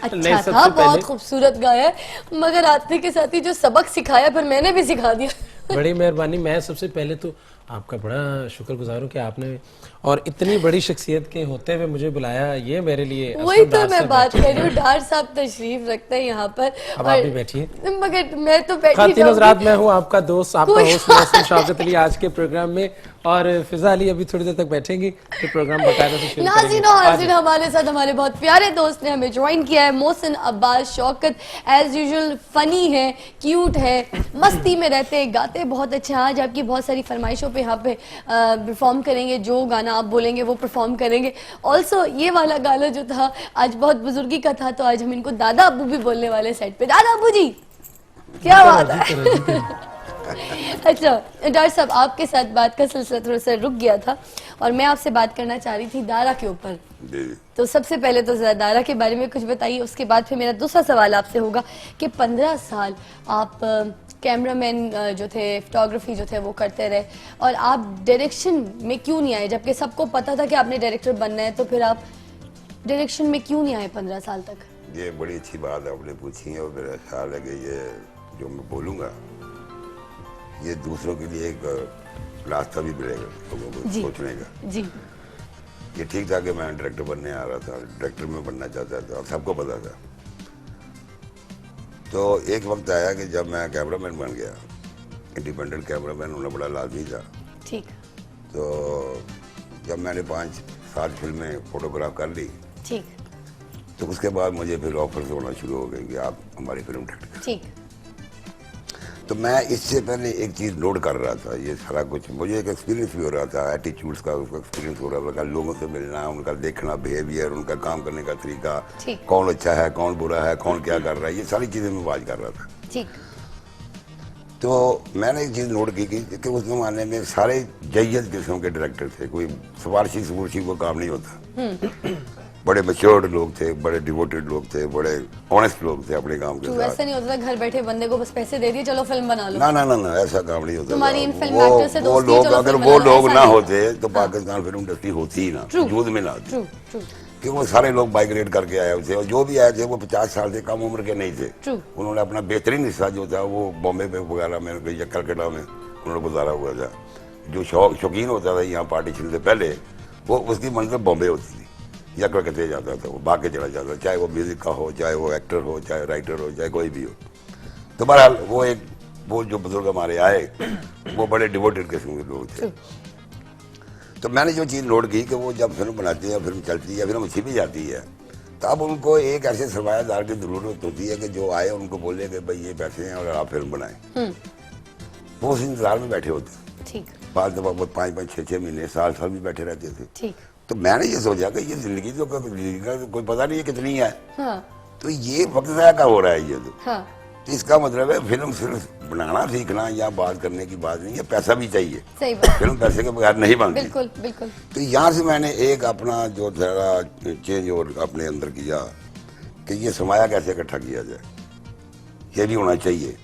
अच्छा था, बहुत खूबसूरत गाया है, मगर आते के साथ ही जो सबक सिखाया फिर मैंने भी सिखा दिया।
बड़ी मेहरबानी। मैं सबसे पहले तो आपका बड़ा शुक्रगुजार हूँ कि आपने और इतनी बड़ी शख्सियत के होते हुए मुझे बुलाया, ये मेरे लिए
वही तो मैं बात कर रही हूँ। डार साहब तशरीफ रखते हैं यहाँ पर।
अब आप भी बैठिए।
मगर मैं तो बैठी
खातिन हज़रात, मैं हूँ आपका दोस्त, आपका होस्ट नासिर शौकत अली आज के प्रोग्राम में, और फिजा अली अभी थोड़ी देर तक बैठेंगी फिर प्रोग्राम बकायदा से शुरू करेंगे।
नाज़रीन और हाज़रीन, हमारे साथ हमारे बहुत प्यारे दोस्त ने हमें ज्वाइन किया है। Mohsin Abbas Shaukat as usual funny है, क्यूट है, मस्ती में रहते हैं, गाते बहुत अच्छा। आज आपकी बहुत सारी फरमाइशों पे यहाँ पे परफॉर्म करेंगे, जो गाना आप बोलेंगे वो परफॉर्म करेंगे। ऑल्सो ये वाला गाना जो था आज बहुत बुजुर्गी का था, तो आज हम इनको दादा अबू भी बोलने वाले सेट पे। दादा अबू जी, क्या बात है? अच्छा डॉक्टर साहब, आपके साथ बात का सिलसिला थोड़ा सा रुक गया था और मैं आपसे बात करना चाह रही थी दारा के ऊपर। तो सबसे पहले तो जरा दारा के बारे में कुछ बताइए, उसके बाद फिर मेरा दूसरा सवाल आपसे होगा कि 15 साल आप कैमरामैन जो थे, फोटोग्राफी जो थे वो करते रहे, और आप डायरेक्शन में क्यों नहीं आए? जबकि सबको पता था कि आपने डायरेक्टर बनना है, तो फिर आप डायरेक्शन में क्यों नहीं आए 15 साल तक?
ये बड़ी अच्छी बात आपने पूछी है और मेरा ख्याल है कि ये जो मैं बोलूँगा ये दूसरों के लिए एक रास्ता भी मिलेगा लोगों को सोचने का।
जी,
ये ठीक था कि मैं डायरेक्टर बनने आ रहा था, डायरेक्टर में बनना चाहता था और सबको पता था। तो एक वक्त आया कि जब मैं कैमरामैन बन गया, इंडिपेंडेंट कैमरामैन होना बड़ा लाजमी था।
ठीक।
तो जब मैंने 5-7 फिल्में फोटोग्राफ कर ली,
ठीक,
तो उसके बाद मुझे फिर ऑफर्स होना शुरू हो गए कि आप हमारी फिल्म डायरेक्ट करें।
ठीक।
तो मैं इससे पहले एक चीज़ नोट कर रहा था, ये सारा कुछ मुझे एक एक्सपीरियंस भी हो रहा था, एटीट्यूड्स का उसका एक्सपीरियंस हो रहा था, लोगों से मिलना, उनका देखना, बिहेवियर, उनका काम करने का तरीका, कौन अच्छा है, कौन बुरा है, कौन क्या कर रहा है, ये सारी चीज़ें मैं वाच कर रहा था।
ठीक।
तो मैंने एक चीज़ नोट की कि उस जमाने में सारे जय्यद किस्म के डायरेक्टर थे, कोई सिफारशी सफूरशी को काम नहीं होता। बड़े मैच्योर्ड लोग थे, बड़े डिवोटेड लोग थे, बड़े ऑनेस्ट लोग थे अपने काम के साथ।
ऐसा नहीं होता था घर बैठे बंदे को बस पैसे दे दिए चलो फिल्म बना लो?
ना ना ना ना, ऐसा काम नहीं होता।
तुम्हारी इन फिल्म एक्टर से दोस्ती,
लोग,
चलो
अगर
फिल्म
वो
बना लो,
लोग
ऐसा
ना
नहीं
होते तो पाकिस्तान फिल्म इंडस्ट्री होती ही ना, वजूद में ना आती।
True, true.
कि वो सारे लोग माइग्रेट करके आए थे और जो भी आए थे वो 50 साल से कम उम्र के नहीं थे।
ट्रू।
उन्होंने अपना बेहतरीन हिस्सा जो था वो बॉम्बे में वगैरह में या कलकत्ता में उन्होंने गुजारा हुआ था। जो शौकीन होता था यहाँ पार्टीशन से पहले, वो उसकी मंजिल बॉम्बे होती थी या कलकत्ते जाता था, वो भाग के चला जाता था, चाहे वो म्यूजिक का हो, चाहे वो एक्टर हो, चाहे राइटर हो, चाहे कोई भी हो। तो बहरहाल वो जो बुजुर्ग हमारे आए वो बड़े डिवोटेड किस्म के लोग थे। तो मैंने जो चीज़ नोट की कि वो जब फिल्म बनाते हैं, फिल्म चलती है, फिल्म अच्छी भी जाती है, तो अब उनको एक ऐसे सरमायादार की ज़रूरत होती है कि जो आए उनको बोले कि भाई ये पैसे हैं और आप फिल्म बनाएं। वो उस इंतजार में बैठे होते।
ठीक।
बाद दफा वो 5-5, 6-6 महीने, साल भी बैठे रहते थे।
ठीक।
तो मैंने ये सोचा कि ये जिंदगी तो कोई पता नहीं है कितनी है।
हाँ।
तो ये वक्त ज़ाया का हो रहा है ये तो।
हाँ।
तो इसका मतलब है फिल्म सिर्फ बनाना सीखना या बात करने की बात नहीं है, पैसा भी चाहिए।
सही बात।
फिल्म पैसे के बगैर नहीं बनती।
बिल्कुल बिल्कुल।
तो यहाँ से मैंने एक अपना जो थोड़ा चेंज और अपने अंदर किया कि ये सरमाया कैसे इकट्ठा किया जाए, ये भी होना चाहिए।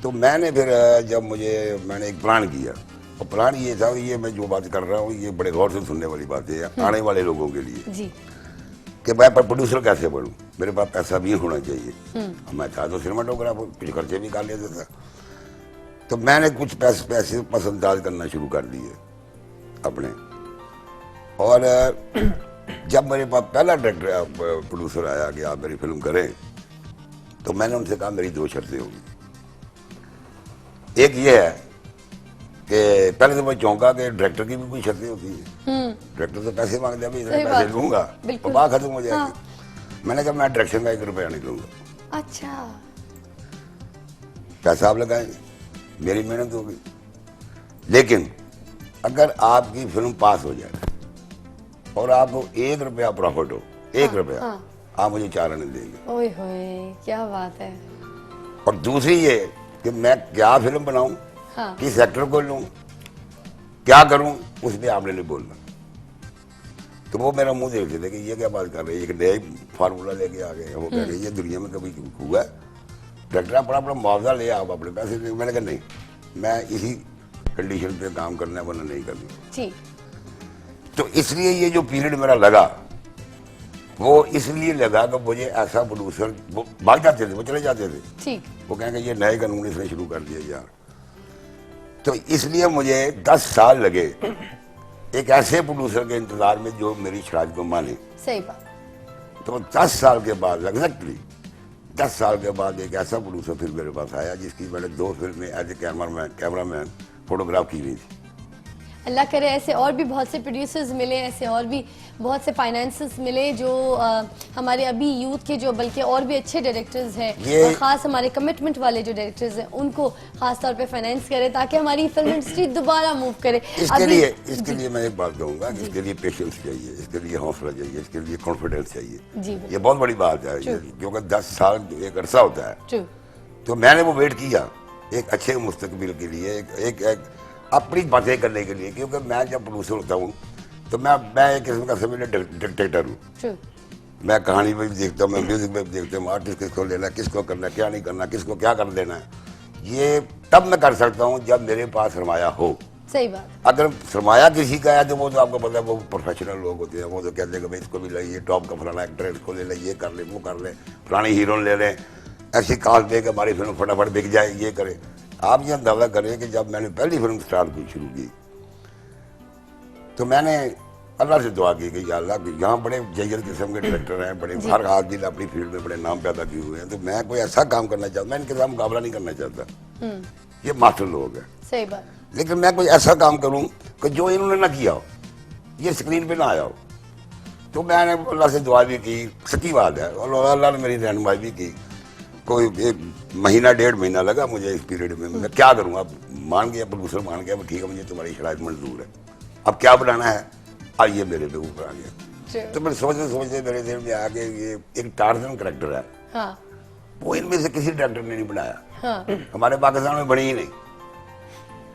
तो मैंने फिर जब मैंने एक प्लान किया, और प्लान ये था, ये मैं जो बात कर रहा हूँ ये बड़े गौर से सुनने वाली बात है आने वाले लोगों के लिए
जी।
कि मैं प्रोड्यूसर कैसे बनूं, मेरे पास पैसा भी होना चाहिए। मैं था तो सिनेमाटोग्राफर, कुछ खर्चे भी कर लेता था। तो मैंने कुछ पैसे पसंदाज करना शुरू कर दिए अपने, और जब मेरे पास पहला डायरेक्टर प्रोड्यूसर आया कि आप मेरी फिल्म करें, तो मैंने उनसे कहा मेरी 2 शर्तें होंगी। एक ये है कि पहले तो मैं चौंका कि डायरेक्टर की भी कोई शर्तें होती है। डायरेक्टर तो पैसे मांगते हैं, इतने
सही
पैसे
बात।
लूंगा
बिल्कुल।
तो बात खत्म हो जाएगी।
हाँ।
मैंने कहा मैं डायरेक्शन का 1 रुपया नहीं लूंगा,
अच्छा,
पैसा आप लगाएंगे, मेरी मेहनत होगी। लेकिन अगर आपकी फिल्म पास हो जाए और आपको 1 रुपया प्रॉफिट हो, 1 रुपया,
हाँ।
आप मुझे 4 आने देंगे।
ओए होए क्या बात है।
और दूसरी ये कि मैं क्या फिल्म बनाऊं,
हाँ।
किस एक्टर को लूं, क्या करूं, उस पर आपने नहीं बोलना। तो वो मेरा मुंह देखते थे कि ये क्या बात कर रहे हैं, एक नया फार्मूला लेके आ गए। वो कह रहे ये दुनिया में कभी हुआ है, डायरेक्टर अपना मुआवजा ले, आप अपने पैसे दे। मैंने कहा नहीं, मैं इसी कंडीशन पे काम करना है, वरना नहीं करना।
जी
तो इसलिए ये जो पीरियड मेरा लगा, वो इसलिए लगा कि मुझे ऐसा प्रोड्यूसर, वो भाग जाते थे, वो चले जाते थे,
ठीक।
वो कहेंगे ये नए कानून इसने शुरू कर दिया यार। तो इसलिए मुझे 10 साल लगे एक ऐसे प्रोड्यूसर के इंतजार में जो मेरी शरारत को माने।
सही बात।
तो 10 साल के बाद, एग्जैक्टली 10 साल के बाद एक ऐसा प्रोड्यूसर फिर मेरे पास आया जिसकी मैंने 2 फिल्में एज ए कैमरामैन फोटोग्राफ की हुई थी।
अल्लाह करे ऐसे और भी बहुत से प्रोड्यूसर्स मिले, ऐसे और भी बहुत से फाइनेंसर्स मिले जो हमारे अभी यूथ के जो बल्कि और भी अच्छे डायरेक्टर्स हैं, और ख़ास हमारे कमिटमेंट वाले जो डायरेक्टर्स हैं उनको खास तौर पे फाइनेंस करे ताकि हमारी फिल्म इंडस्ट्री दोबारा मूव करे।
इसके लिए मैं एक बात कहूँगा कि इसके लिए पेशेंस चाहिए, इसके लिए हौसला चाहिए, इसके लिए कॉन्फिडेंस चाहिए।
जी
ये बहुत बड़ी बात है, क्योंकि 10 साल एक अरसा होता है।
ट्रू।
तो मैंने वो वेट किया एक अच्छे मुस्तकबिल के लिए, एक अपनी बातें करने के लिए, क्योंकि मैं जब प्रोड्यूसर होता हूँ तो मैं एक किस्म का समझ लो डिक्टेटर हूँ।
ट्रू।
मैं कहानी में भी देखता हूँ, मैं म्यूजिक में भी देखता हूँ, आर्टिस्ट किसको लेना, किसको करना, क्या नहीं करना, किसको क्या कर देना है, ये तब मैं कर सकता हूँ जब मेरे पास सरमाया हो।
सही बात।
अगर सरमाया किसी का है तो वो तो आपको पता है, वो प्रोफेशनल लोग होते हैं, वो तो कहते हैं कि भाई इसको भी लाइए, टॉप का फलाना एक्टर है, इसको ले लें, ये कर ले, वो कर ले, पुरानी हीरो ले लें, ऐसी कास्ट दे कि हमारी फिल्म फटाफट बिक जाए, ये करे। आप ये अंदाजा करें कि जब मैंने पहली फिल्म स्टार्ट की शुरू की तो मैंने अल्लाह से दुआ की कि या अल्लाह, यहाँ बड़े जयद किस्म के डायरेक्टर हैं, बड़े हर आदमी अपनी फील्ड में बड़े नाम पैदा किए हुए हैं, तो मैं कोई ऐसा काम करना चाहता, मैं इनके साथ मुकाबला नहीं करना चाहता, ये मास्टर लोग हैं।
सही बात।
लेकिन मैं कोई ऐसा काम करूं कि जो इन्होंने ना किया हो, ये स्क्रीन पे ना आया हो। तो मैंने अल्लाह से दुआ भी की, सच्ची बात है, और अल्लाह ने मेरी रहनुमाई भी की। कोई 1-1.5 महीना लगा मुझे इस पीरियड में। मैं क्या करूँ, अब मान गया, प्रोड्यूसर मान गया, ठीक है मुझे तुम्हारी शराइत मंजूर है, अब क्या बनाना है, अब ये मेरे पे ऊपर आ गया। तो मैं सोचते मेरे दिल में आ गया ये एक टार्जन करेक्टर है,
हाँ।
वो इनमें से किसी डायरेक्टर ने नहीं बनाया,
हाँ।
हमारे पाकिस्तान में बनी ही नहीं,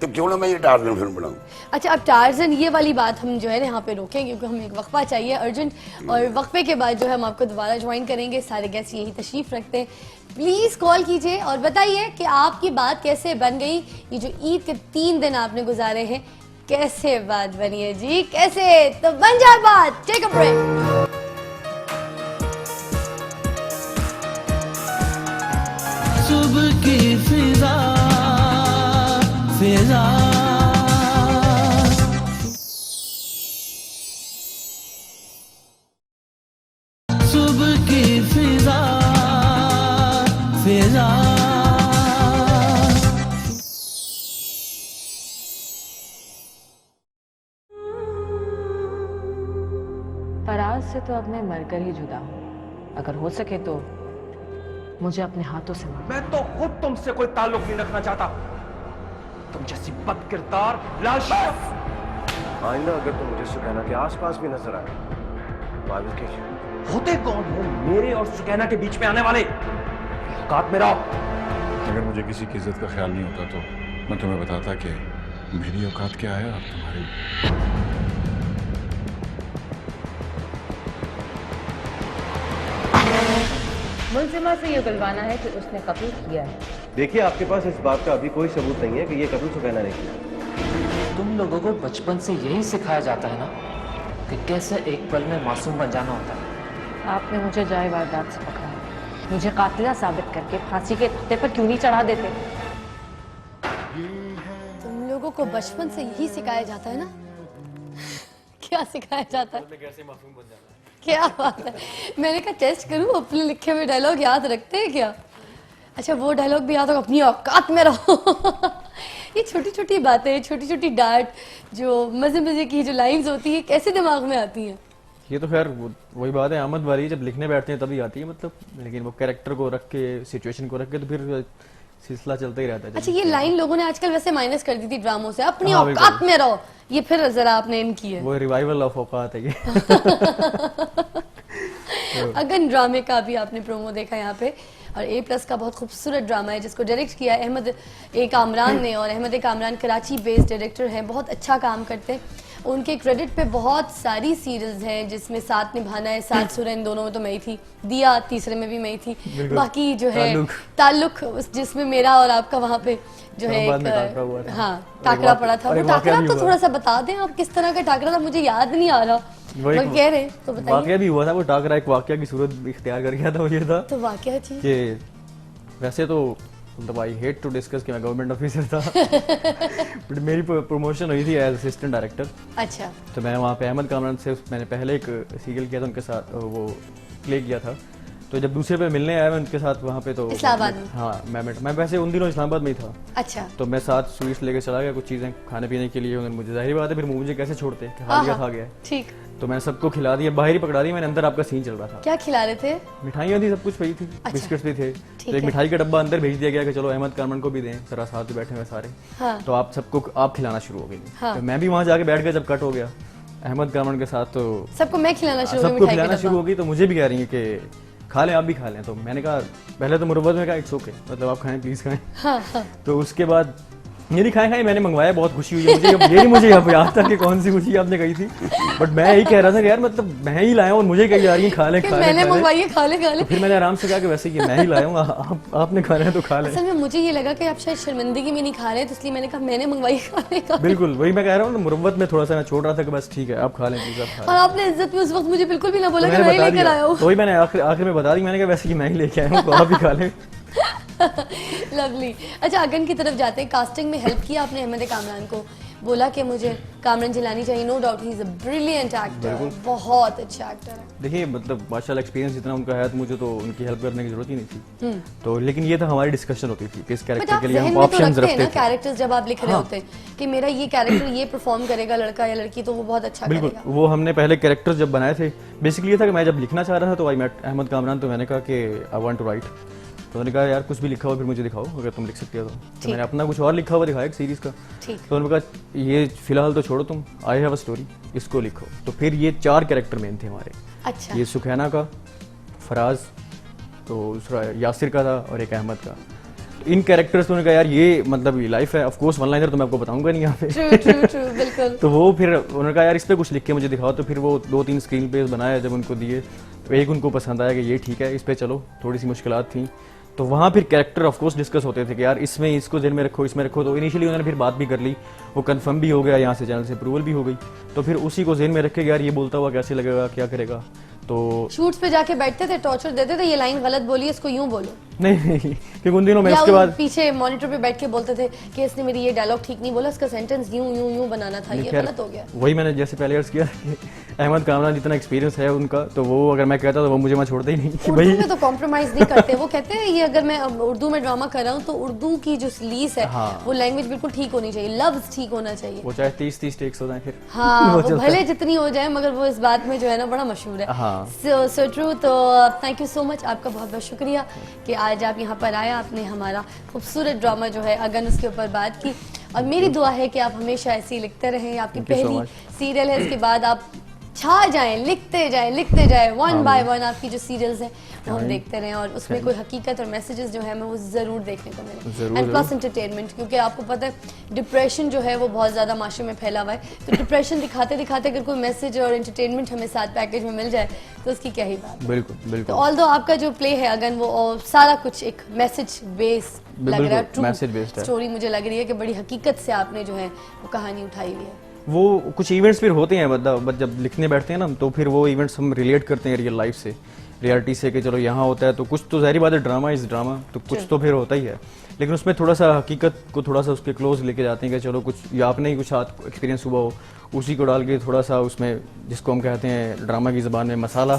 तो क्यों ना मैं ये टार्जन फिल्म बनाऊं।
अच्छा, अब टार्जन ये वाली बात हम जो है ना यहाँ पे रोकें क्योंकि हमें एक वक्फा चाहिए अर्जेंट, और वक्फे के बाद जो है हम आपको दोबारा ज्वाइन करेंगे। सारे गेस्ट यही तशरीफ रखते हैं। प्लीज़ कॉल कीजिए और बताइए कि आपकी बात कैसे बन गई। ये जो ईद के 3 दिन आपने गुजारे हैं, कैसे बात बनी है जी, कैसे? तो बन जाए बात। Take a break.
सुबह की फिजा फिजा सुबह की फिजा फिजा
फराज से तो अब मैं मरकर ही जुदा हूँ। अगर हो सके तो मुझे अपने हाथों से मार।
मैं तो खुद तुमसे कोई ताल्लुक नहीं रखना चाहता। तुम जैसी बदकिरदार लाश।
आइंदा अगर तुम मुझे सुकैना के आसपास भी नजर आए तो आई विल किल यू।
होते कौन हो मेरे और सुकैना के बीच में आने वाले? औकात में रहो।
अगर मुझे किसी की इज्जत का ख्याल नहीं होता तो मैं तुम्हें बताता कि मेरी औकात क्या है और तुम्हारी।
मुलजिमा से ये उगलवाना है कि उसने कत्ल किया है।
देखिए, आपके पास इस बात का अभी कोई सबूत नहीं है कि ये कत्ल सुकैना ने किया।
तुम लोगों को बचपन से यही सिखाया जाता है ना कि कैसे एक पल में मासूम बन जाना होता है।
आपने मुझे जाए वारदात से पकड़ा, मुझे कातिला साबित करके फांसी के तख्ते पर क्यों नहीं चढ़ा देते?
तुम लोगों को बचपन से यही सिखाया जाता है ना क्या सिखाया जाता है?
कैसे मासूम बन जाना है।
क्या बात है, मैंने कहा टेस्ट करूं, अपने लिखे हुए डायलॉग याद रखते हैं क्या? अच्छा वो डायलॉग भी याद हो, अपनी औकात में रहो। ये छोटी छोटी बातें, छोटी छोटी डांट, जो मजे मजे की जो लाइंस होती है, कैसे दिमाग में आती हैं?
ये तो खैर वही बात है, अहमद वाली जब लिखने बैठते हैं तभी आती है, मतलब लेकिन वो कैरेक्टर को रख के, सिचुएशन को रख के, तो फिर सिलसिला चलता ही रहता है।
अच्छा ये लाइन लोगों ने आजकल वैसे माइनस कर दी थी ड्रामों से, अपनी
हाँ,
औकात में रहो, ये फिर जरा आपने इन की है।
वो रिवाइवल ऑफ औकात है ये।
अगन ड्रामे का भी आपने प्रोमो देखा यहाँ पे, और A+ का बहुत खूबसूरत ड्रामा है जिसको डायरेक्ट किया है अहमद ए कामरान ने, और अहमद ए कामरान कराची बेस्ड डायरेक्टर हैं, बहुत अच्छा काम करते हैं। उनके क्रेडिट पे बहुत सारी सीरियल्स हैं जिसमें साथ निभाना है, साथ सुरन, इन दोनों में तो मैं ही थी, दिया तीसरे में भी मैं ही थी, बाकी जो है ताल्लुक जिसमें मेरा और आपका वहाँ पे जो है हाँ टाकरा पड़ा था। वो टाकरा तो थोड़ा सा बता दें आप, किस तरह का टाकरा था, मुझे याद नहीं आ रहा, मगर कह रहे तो बताइए।
वाकया भी हुआ था, वो टाकरा एक वाकया की सूरत इख्तियार कर गया था, वो ये था
तो वाकया थी
कि वैसे तो मतलब आई हेट टू डिस्कस कि मैं गवर्नमेंट ऑफिसर था, बट मेरी प्रमोशन हुई थी एज असिस्टेंट डायरेक्टर।
अच्छा।
तो मैं वहाँ पे अहमद कामरान से मैंने पहले एक सीरियल किया था उनके साथ, वो प्ले किया था, तो जब दूसरे पे मिलने आया मैं उनके साथ वहाँ पे, तो
इस्लामाबाद में?
हाँ मैं वैसे उन दिनों इस्लामाबाद में ही था।
अच्छा।
तो मैं साथ स्वीट्स लेके चला गया, कुछ चीज़ें खाने पीने के लिए, उन्होंने मुझे, जाहिर बात है फिर मुझे कैसे छोड़ते, खा लिया खा गया,
ठीक,
तो मैंने सबको खिला दिया, बाहर ही पकड़ा दी मैंने, अंदर आपका सीन चल रहा था।
क्या खिला रहे थे?
मिठाइयाँ थी, सब कुछ वही थी,
अच्छा।
बिस्किट्स भी थे, तो एक मिठाई का डब्बा अंदर भेज दिया गया कि चलो अहमद कामरान को भी दें, जरा साथ में बैठे हुए सारे,
हाँ।
तो आप सबको आप खिलाना शुरू हो गई।
हाँ।
तो मैं भी वहाँ जाके बैठ गया, जब कट हो गया अहमद कामरान के साथ, तो
सबको मैं खिलाना शुरू
सबको खिलाना शुरू हो गई, तो मुझे भी कह रही है कि खा लें, आप भी खा लें, तो मैंने कहा पहले तो मुरव्वत में कहा इट्स ओके, मतलब आप खाएं प्लीज खाएं।
हाँ।
तो उसके बाद मेरी खाएं मैंने मंगवाया, बहुत खुशी हुई मुझे, ये नहीं मुझे याद था कि कौन सी खुशी आपने कही थी, बट मैं यही कह रहा था कि यार मतलब मैं ही लाया हूँ और मुझे कही जा रही है खा ले खा ले,
मैंने मंगवाई, खा ले खा ले।
तो फिर मैंने आराम से कहा कि वैसे कि मैं ही लाया हूँ, आपने खाना है तो खा ले।
असल में मुझे ये लगा कि आप शायद शर्मिंदगी में नहीं खा रहे, तो इसलिए मैंने कहा मैंने मंगवाई, खाने का।
बिल्कुल वही मैं कह रहा हूँ, मुरव्वत में थोड़ा सा मैं छोड़ रहा था कि बस ठीक है आप खा लें प्लीज, आप खा लें।
और आपने इज्जत में उस वक्त मुझे बिल्कुल भी ना बोला कि मैं लेकर आया हूँ।
तो वही मैंने आखिर में बता दी, मैंने कहा वैसे कि मैं ही लेके आया हूँ, तो आप भी खा लें।
लवली। अच्छा अगन की तरफ जाते हैं, कास्टिंग में हेल्प किया आपने अहमद कामरान को, बोला कि मुझे कामरान जिलानी चाहिए, no doubt he is a brilliant actor, बहुत अच्छा एक्टर है।
देखिए मतलब माशाल्लाह एक्सपीरियंस जितना उनका है, तो मुझे तो उनकी हेल्प करने की जरूरत ही नहीं थी, तो लेकिन ये था हमारी डिस्कशन होती थी कि इस कैरेक्टर के लिए हम ऑप्शंस रखते थे।
कैरेक्टर्स जब आप लिख रहे होते हैं कि मेरा ये कैरेक्टर ये परफॉर्म करेगा, लड़का या लड़की, तो वो बहुत अच्छा
बिल्कुल
करेगा।
वो हमने पहले कैरेक्टर्स जब बनाए थे, बेसिकली ये था कि मैं जब लिखना चाह रहा था तो आई मेट अहमद कामरान, तो मैंने कहा कि आई वांट टू राइट, तो उन्होंने कहा यार कुछ भी लिखा हो फिर मुझे दिखाओ अगर तुम लिख सकते हो तो मैंने अपना कुछ और लिखा हुआ दिखाया एक सीरीज का, तो उन्होंने कहा ये फिलहाल तो छोड़ो तुम, आई हैव अ स्टोरी, इसको लिखो। तो फिर ये 4 कैरेक्टर मेन थे हमारे।
अच्छा।
ये सुखैना का, फराज, तो दूसरा यासिर का था और एक अहमद का। तो इन कैरेक्टर्स उन्होंने कहा यार ये मतलब ये लाइफ है, ऑफ कोर्स वन लाइनर तो मैं आपको बताऊंगा नहीं यहाँ पे।
ट्रू बिल्कुल।
तो वो फिर उन्होंने कहा यार इस पे कुछ लिख के मुझे दिखाओ, तो फिर वो 2-3 स्क्रीन प्लेस बनाया, जब उनको दिए तो एक उनको पसंद आया कि ये ठीक है, इस पे चलो, थोड़ी सी मुश्किलात थी, तो वहाँ फिर कैरेक्टर ऑफ कोर्स डिस्कस होते थे कि यार इसमें इसको जेल में रखो, इसमें रखो। तो इनिशियली उन्होंने फिर बात भी कर ली, वो कंफर्म भी हो गया, यहाँ से चैनल से अप्रूवल भी हो गई, तो फिर उसी को जेल में रखे यार ये बोलता हुआ कैसे लगेगा, क्या करेगा। तो
शूट्स पे जाके बैठते थे, टॉर्चर देते थे, ये लाइन गलत बोली, इसको यूं बोलो।
नहीं क्योंकि उन दिनों में उसके बाद
पीछे मॉनिटर पे बैठ के बोलते थे कि इसने मेरी ये डायलॉग ठीक नहीं बोला, इसका सेंटेंस यूं यूं यूं बनाना था, ये गलत हो गया।
वही मैंने जैसे पहले अर्ज किया कि अहमद कामरान जितना एक्सपीरियंस है उनका, तो वो अगर मैं कहता तो वो मुझे मैं छोड़ते ही नहीं कि
भाई उर्दू में तो कॉम्प्रोमाइज नहीं करते। वो कहते हैं ये अगर मैं उर्दू में ड्रामा कर रहा हूँ तो उर्दू की जो लीस है वो लैंग्वेज बिल्कुल ठीक होनी चाहिए, लफ्ज ठीक होना चाहिए,
वो चाहे 30 टेक्स हो जाए फिर
हाँ वो भले जितनी हो जाए, मगर वो इस बात में जो है ना बड़ा मशहूर है। So true. तो थैंक यू सो मच, आपका बहुत बहुत शुक्रिया कि आज आप यहाँ पर आए, आपने हमारा खूबसूरत ड्रामा जो है अगन उसके ऊपर बात की, और मेरी दुआ है कि आप हमेशा ऐसे ही लिखते रहें। आपकी पहली सीरियल है, इसके बाद आप छा जाएं, लिखते जाएं, वन बाय वन आपकी जो सीरियल्स हैं वो हम देखते रहें, और उसमें कोई हकीकत और मैसेजेस जो है हमें वो ज़रूर देखने को मिले, एंड प्लस एंटरटेनमेंट, क्योंकि आपको पता है डिप्रेशन जो है वो बहुत ज़्यादा माशरे में फैला हुआ है, तो डिप्रेशन दिखाते दिखाते अगर कोई मैसेज और एंटरटेनमेंट हमें साथ पैकेज में मिल जाए तो उसकी क्या ही बात।
बिल्कुल।
तो ऑल्दो आपका जो प्ले है अगन, वो सारा कुछ एक मैसेज बेस लग रहा है, ट्रू स्टोरी मुझे लग रही है कि बड़ी हकीकत से आपने जो है वो कहानी उठाई हुई है।
वो कुछ इवेंट्स फिर होते हैं, मतलब जब लिखने बैठते हैं ना, तो फिर वो इवेंट्स हम रिलेट करते हैं रियल लाइफ से, रियलिटी से, कि चलो यहाँ होता है तो कुछ तो ज़ाहिर बात है, ड्रामा इज ड्रामा, तो कुछ तो फिर होता ही है, लेकिन उसमें थोड़ा सा हकीकत को थोड़ा सा उसके क्लोज लेके जाते हैं कि चलो कुछ या आपने ही कुछ हाथ एक्सपीरियंस हुआ हो, उसी को डाल के थोड़ा सा उसमें, जिसको हम कहते हैं ड्रामा की ज़बान में मसाला,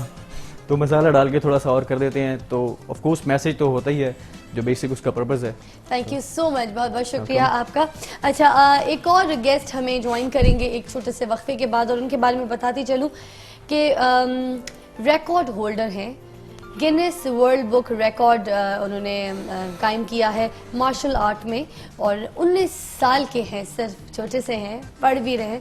तो मसाला डाल के थोड़ा सा और कर देते हैं। तो ऑफ कोर्स मैसेज तो होता ही है जो बेसिक उसका पर्पस है।
थैंक यू सो मच, बहुत बहुत शुक्रिया आपका। अच्छा, एक और गेस्ट हमें ज्वाइन करेंगे एक छोटे से वक्फे के बाद, और उनके बारे में बताती चलूँ कि रिकॉर्ड होल्डर हैं, गिनेस वर्ल्ड बुक रिकॉर्ड उन्होंने कायम किया है मार्शल आर्ट में, और 19 साल के हैं, सिर्फ छोटे से हैं, पढ़ भी रहे।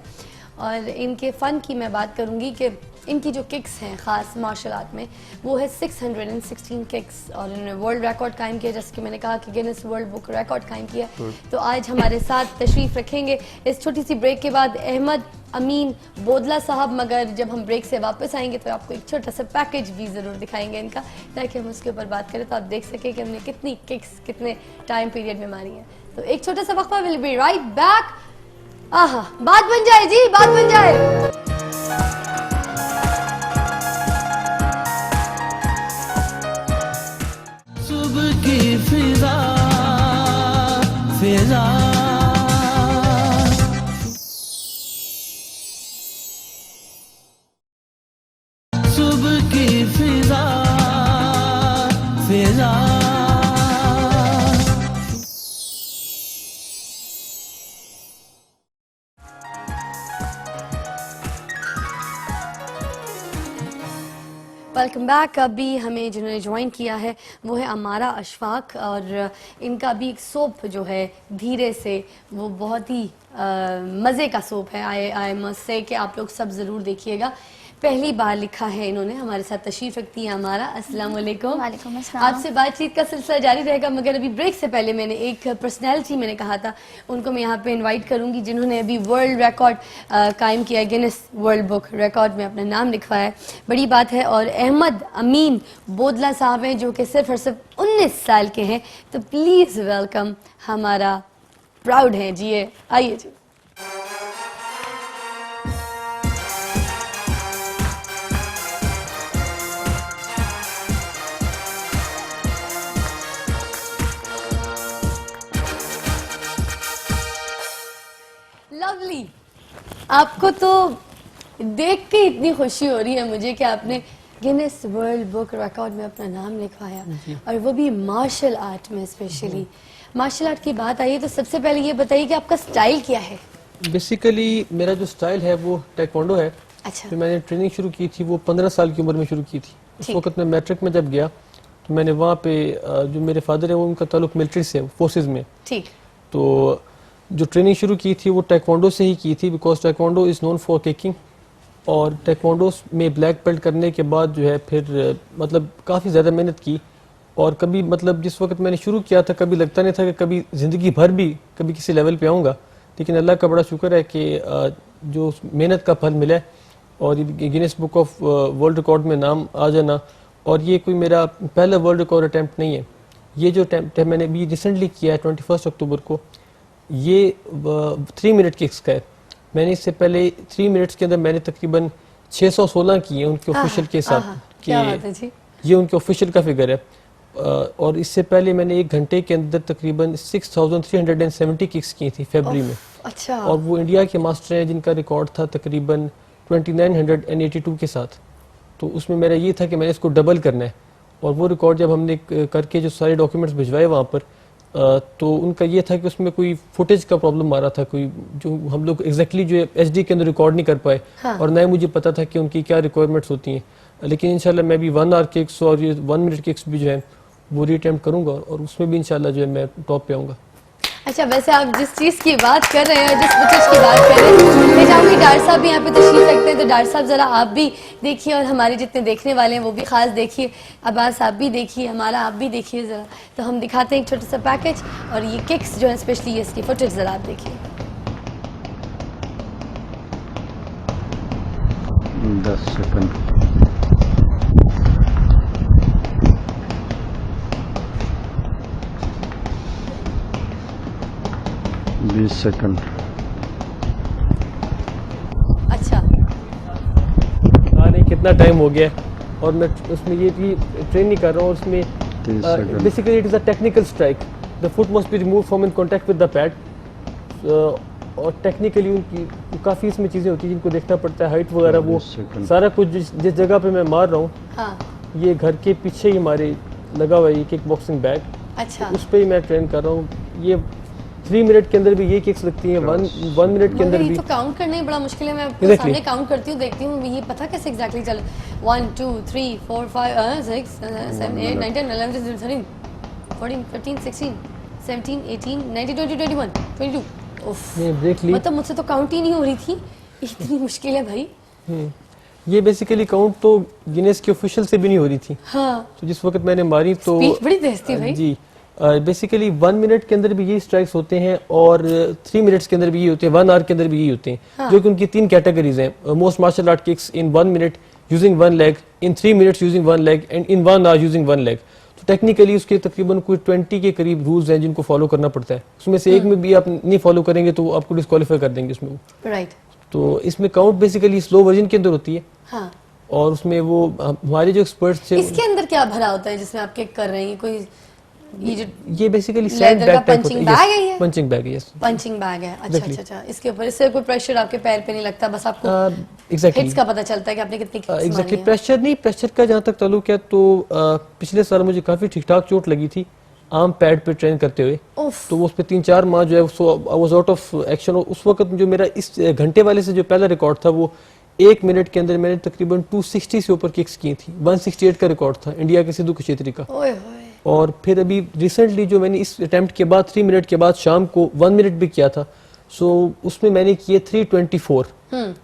और इनके फ़न की मैं बात करूंगी कि इनकी जो किक्स हैं ख़ास मार्शल आर्ट में वो है 616 किक्स, और इन्होंने वर्ल्ड रिकॉर्ड कायम किया, जैसे कि मैंने कहा कि गिनेस वर्ल्ड बुक रिकॉर्ड कायम किया। तो आज हमारे साथ तशरीफ़ रखेंगे इस छोटी सी ब्रेक के बाद अहमद अमीन बोदला साहब, मगर जब हम ब्रेक से वापस आएंगे तो आपको एक छोटा सा पैकेज भी ज़रूर दिखाएंगे इनका, ताकि हम उसके ऊपर बात करें तो आप देख सकें कि हमने कितनी किक्स कितने टाइम पीरियड में मारी हैं। तो एक छोटा सा वक्फा, विल बी राइट बैक। आहा, बात बन जाए जी, बात बन जाए।
सुबह की फिजा फिजा, सुबह की फिजा फिजा,
वेलकम बैक। अभी हमें जिन्होंने ज्वाइन किया है वो है अमारा अशफाक, और इनका भी एक सोप जो है धीरे से, वो बहुत ही मज़े का सोप है। आई मस्ट से कि आप लोग सब ज़रूर देखिएगा। पहली बार लिखा है इन्होंने, हमारे साथ तशरीफ रखती है हमारा। अस्सलाम वालेकुम।
वालेकुम अस्सलाम।
आपसे बातचीत का सिलसिला जारी रहेगा, मगर अभी ब्रेक से पहले मैंने एक पर्सनैलिटी मैंने कहा था उनको मैं यहाँ पे इनवाइट करूँगी, जिन्होंने अभी वर्ल्ड रिकॉर्ड कायम किया, गिनेस वर्ल्ड बुक रिकॉर्ड में अपना नाम लिखवाया है, बड़ी बात है। और अहमद अमीन बोदला साहब हैं जो कि सिर्फ और सिर्फ 19 साल के हैं, तो प्लीज़ वेलकम, हमारा प्राउड है जी, आइए जी। लवली, आपको तो देख के इतनी खुशी हो रही है मुझे कि आपने गिनेस वर्ल्ड बुक रिकॉर्ड में अपना नाम लिखवाया, और वो भी मार्शल आर्ट में स्पेशली। मार्शल आर्ट की बात आई है तो सबसे पहले ये बताइए कि आपका स्टाइल क्या है?
बेसिकली मेरा जो स्टाइल है वो टेक्वांडो है।
अच्छा।
तो मैंने ट्रेनिंग शुरू की थी वो 15 साल की उम्र में शुरू की थी। उस वक्त मैं मैट्रिक में जब गया तो मैंने वहाँ पे जो मेरे फादर है वो, उनका ताल्लुक मिलिट्री से, फोर्सेज में।
ठीक।
तो जो ट्रेनिंग शुरू की थी वो टेक्वांडो से ही की थी, because taekwondo is known for kicking. और टेक्वांडो में ब्लैक बेल्ट करने के बाद जो है फिर मतलब काफ़ी ज़्यादा मेहनत की, और कभी मतलब जिस वक्त मैंने शुरू किया था कभी लगता नहीं था कि कभी ज़िंदगी भर भी कभी किसी लेवल पे आऊँगा, लेकिन अल्लाह का बड़ा शुक्र है कि जो मेहनत का फल मिला है, और Guinness book of world record में नाम आ जाना। और ये कोई मेरा पहला वर्ल्ड रिकॉर्ड अटैम्प्ट नहीं है, ये जो अटैम्प्ट है मैंने अभी रिसेंटली किया है 21 अक्टूबर को, ये 3 मिनट किक्स का है। मैंने इससे पहले 3 मिनट्स के अंदर मैंने तकरीबन 616 किए हैं उनके ऑफिशियल के साथ, कि ये उनके ऑफिशियल का फिगर है। और इससे पहले मैंने 1 घंटे के अंदर तकरीबन 6370 किक्स की थी फरवरी में।
अच्छा।
और वो इंडिया के मास्टर हैं जिनका रिकॉर्ड था तकरीबन 2982 के साथ। तो उसमें मेरा ये था कि मैंने इसको डबल करना है, और वो रिकॉर्ड जब हमने करके जो सारे डॉक्यूमेंट्स भिजवाए वहाँ पर, तो उनका ये था कि उसमें कोई फुटेज का प्रॉब्लम आ रहा था, कोई जो हम लोग एग्जैक्टली जो एचडी के अंदर रिकॉर्ड नहीं कर पाए।
हाँ।
और ना ही मुझे पता था कि उनकी क्या रिक्वायरमेंट्स होती हैं। लेकिन इंशाल्लाह मैं भी 1 आवर किक्स और ये 1 मिनट किक्स भी जो है वो रीअटेम्प्ट करूँगा, और उसमें भी इंशाल्लाह जो है मैं टॉप पे आऊँगा।
अच्छा, वैसे आप जिस चीज़ की बात कर रहे हैं, जिस फुटेज की बात कर रहे हैं, ले जाऊँगी डॉक्टर साहब भी यहाँ पे तशरीफ रखते हैं, तो डॉक्टर साहब ज़रा आप भी देखिए, और हमारे जितने देखने वाले हैं वो भी ख़ास देखिए। अब्बास आप भी देखिए, हमारा आप भी देखिए ज़रा। तो हम दिखाते हैं एक छोटा सा पैकेज, और ये किक्स जो है स्पेशली इसकी फुटेज ज़रा आप देखिए।
10 सेकंड। बीस सेकंड।
अच्छा।
आने कितना टाइम हो गया, और मैं उसमें ये भी ट्रेन नहीं कर रहा हूँ। उसमें basically it is a technical strike, the foot must be remove from in contact with the pad. और टेक्निकली उनकी काफ़ी इसमें चीज़ें होती हैं जिनको देखना पड़ता है, हाइट वगैरह, वो सारा कुछ जिस जगह पे मैं मार रहा हूँ,
हाँ।
ये घर के पीछे ही हमारे लगा हुआ है ये किक बॉक्सिंग बैग।
अच्छा।
तो उस पर ही मैं ट्रेन कर रहा हूँ। ये 3 मिनट के अंदर भी ये किक्स लगती हैं, 1 मिनट के अंदर भी।
तो काउंट करना ही बड़ा मुश्किल है। मैं आपके सामने काउंट करती हूँ, देखती हूँ ये पता कैसे एग्जैक्टली चल 1 2 3 4 5 6 7 8 9 10 11 12 13 14 15 16 17 18 19 20 21 22। उफ,
ब्रेक ली।
मतलब मुझसे तो काउंट ही नहीं हो रही थी, इतनी मुश्किल है भाई।
ये बेसिकली काउंट तो गिनेस के ऑफिशियल से भी नहीं हो रही थी।
हाँ।
तो जिस वक्त मैंने मारी तो
स्पीड बड़ी तेज थी भाई।
जी बेसिकली 1 मिनट के अंदर भी यही स्ट्राइक्स होते हैं और 3 मिनट्स के अंदर भी यही होते हैं, 1 आवर के अंदर भी यही होते हैं।
हाँ।
जो कि उनकी 3 कैटेगरीज हैं। Most martial art kicks in 1 minute using 1 leg, in 3 minutes using 1 leg and in 1 hour using 1 leg. तो टेक्निकली उसके तकरीबन कोई 20 के करीब रूल्स हैं जिनको फॉलो करना पड़ता है। उसमें से एक में भी आप नहीं फॉलो करेंगे तो आपको डिस्क्वालीफाई कर देंगे उसमें।
राइट।
तो इसमें काउंट बेसिकली स्लो वर्जन के अंदर होती है।
हाँ।
और उसमें वो हमारे जो एक्सपर्ट्स थे,
इसके अंदर क्या भरा होता है जिसमें आप किक कर रहे हैं? कोई
ये basically sand bag type
punching bag है? ये
पंचिंग बैग है, यस
पंचिंग बैग है। अच्छा अच्छा अच्छा। इसके ऊपर इससे कोई प्रेशर आपके पैर पे नहीं लगता, बस आपको
एग्जैक्टली
हिट्स का पता चलता है कि आपने कितनी किक्स मारी हैं।
एग्जैक्टली प्रेशर नहीं, प्रेशर का जहाँ तक ताल्लुक है तो पिछले साल मुझे काफ़ी ठीक ठाक चोट लगी थी आर्म पैड पे ट्रेन करते हुए। तो वो उस पर 3-4 माह जो है I was out of action. उस वक्त जो मेरा इस घंटे वाले से जो पहला रिकॉर्ड था वो 1 मिनट के अंदर मैंने तकरीबन 260 से ऊपर किक्स की थी। 168 का रिकॉर्ड था इंडिया के सिद्धू कशेत्री का। और फिर अभी रिसेंटली जो मैंने इस अटेम्प्ट के बाद 3 मिनट के बाद शाम को 1 मिनट भी किया था, सो उसमें मैंने किए 324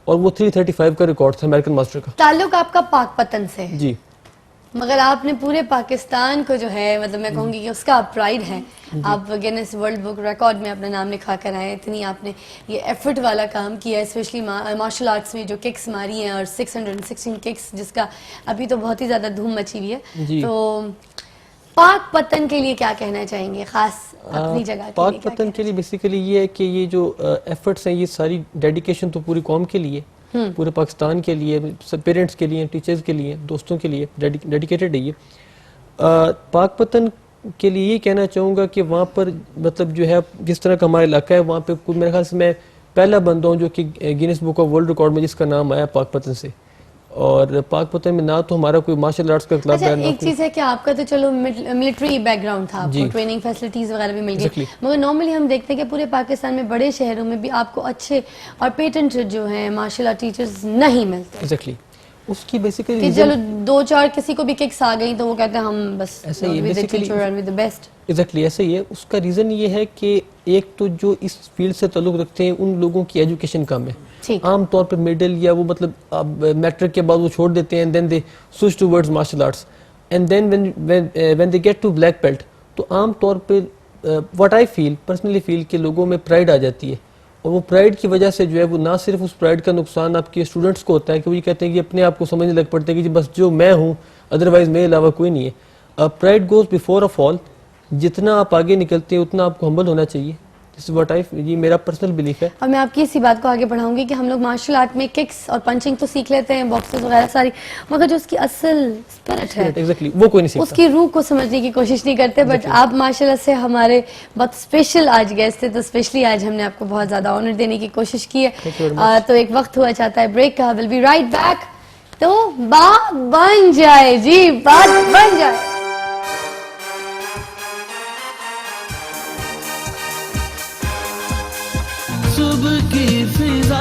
और वो 335 का रिकॉर्ड था अमेरिकन मास्टर का।
ताल्लुक आपका पाकपतन से है
जी,
मगर आपने पूरे पाकिस्तान को जो है, मतलब मैं कहूँगी कि उसका प्राइड है। आप गिनेस वर्ल्ड बुक रिकॉर्ड में अपना नाम लिखा कर आए। इतनी आपने ये एफर्ट वाला काम किया है, स्पेशली मार्शल आर्ट्स में जो किक्स मारी हैं और 616 किक्स, जिसका अभी तो बहुत ही ज़्यादा धूम मची हुई है। तो पाक पतन के लिए क्या कहना चाहेंगे, खास अपनी जगह
पाक पतन के लिए बेसिकली ये है कि ये जो एफर्ट्स हैं ये सारी डेडिकेशन तो पूरी कौम के लिए, पूरे पाकिस्तान के लिए, सब पेरेंट्स के लिए, टीचर्स के लिए, दोस्तों के लिए डेडिकेटेड है ये। पाक पतन के लिए ये कहना चाहूँगा कि वहाँ पर मतलब जो है जिस तरह का हमारा इलाका है वहाँ पे मेरे ख्याल से मैं पहला बंदा हूँ जो कि Guinness book of world record में जिसका नाम आया पाक पतन से। और पाक पतन में ना तो हमारा कोई मार्शल आर्ट्स का क्लब है।
एक चीज है कि आपका तो चलो मिलिट्री बैकग्राउंड था, आपको ट्रेनिंग फैसिलिटीज वगैरह भी मिल गई, मगर नॉर्मली हम देखते हैं कि पूरे पाकिस्तान में बड़े शहरों में भी आपको अच्छे और पेटेंट जो हैं मार्शल आर्ट टीचर्स नहीं मिलते।
एग्जैक्टली उसकी बेसिकली
कि चलो 2-4 किसी को भी किक्स आ गई तो वो कहते हैं हम बस
ऐसे ही
विद द बेस्ट।
एग्जैक्टली ऐसे ही है। उसका रीज़न ये है कि एक तो जो इस फील्ड से ताल्लुक रखते हैं उन लोगों की एजुकेशन कम है। आम तौर पर मिडिल या वो मतलब मैट्रिक के बाद वो छोड़ देते हैं, then they switch towards martial arts and then when they get to black belt तो आम तौर पे what I feel personally feel कि लोगों में प्राइड आ जाती है और वो प्राइड की वजह से जो है वो ना सिर्फ उस प्राइड का नुकसान आपके स्टूडेंट्स को होता है कि वो ये कहते हैं कि अपने आप को समझने लग पड़ते हैं कि बस जो मैं हूँ अदरवाइज मेरे अलावा कोई नहीं है। Pride goes before a fall. जितना आप आगे निकलते हैं उतना आपको हम्बल होना चाहिए। ये मेरा पर्सनल बिलीफ है।
और मैं आपकी इसी बात को आगे बढ़ाऊंगी कि हम लोग मार्शल आर्ट में किक्स और पंचिंग तो सीख लेते हैं, बॉक्सेस वगैरह सारी, मगर जो उसकी असल स्पिरिट है
exactly, वो कोई नहीं सीखता।
उसकी रूह को समझने की कोशिश नहीं करते। बट आप माशाल्लाह से हमारे बहुत स्पेशल आज गेस्ट थे, तो स्पेशली आज हमने आपको बहुत ज्यादा ऑनर देने की कोशिश की है। तो एक वक्त हुआ चाहता है ब्रेक का, विल बी राइट बैक। तो बात बन जाए जी, बात बन जाए।
सुबह की फिजा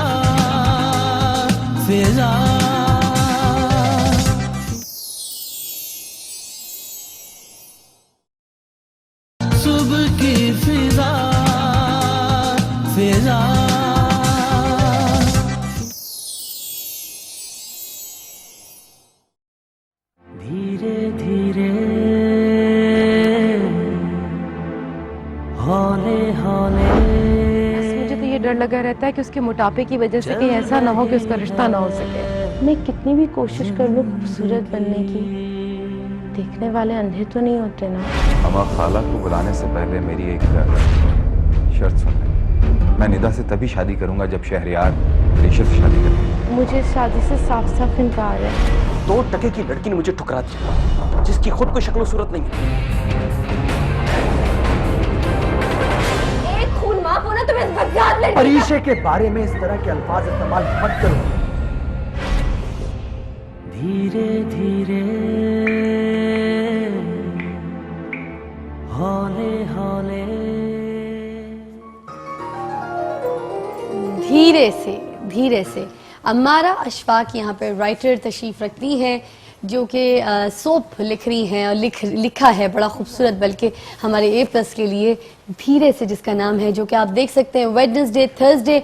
फिजा सुबह की फिजा फिजा धीरे धीरे हौले हौले
ये डर लगा रहता है कि उसके मोटापे की वजह से कहीं ऐसा ना हो कि उसका रिश्ता ना हो सके। मैं कितनी भी कोशिश कर लूं खूबसूरत बनने की, देखने वाले अंधे तो नहीं होते ना।
अम्मा खाला को बुलाने से पहले मेरी एक शर्त सुन ले। मैं निदा से तभी शादी करूंगा जब शहरियार रेशा से शादी करें।
मुझे शादी से साफ साफ इनकार है।
2 टके की लड़की ने मुझे ठुकरा दिया जिसकी खुद कोई शक्ल सूरत नहीं है।
लड़की
परीशे के बारे में इस तरह के अल्फाज इस्तेमाल मत करो।
धीरे धीरे हौले हौले
धीरे से अम्मारा अशफाक यहाँ पर राइटर तशरीफ रखती हैं जो कि सोप लिख रही हैं और लिखा है बड़ा खूबसूरत, बल्कि हमारे A+ के लिए धीरे से, जिसका नाम है, जो कि आप देख सकते हैं वेडनेसडे थर्सडे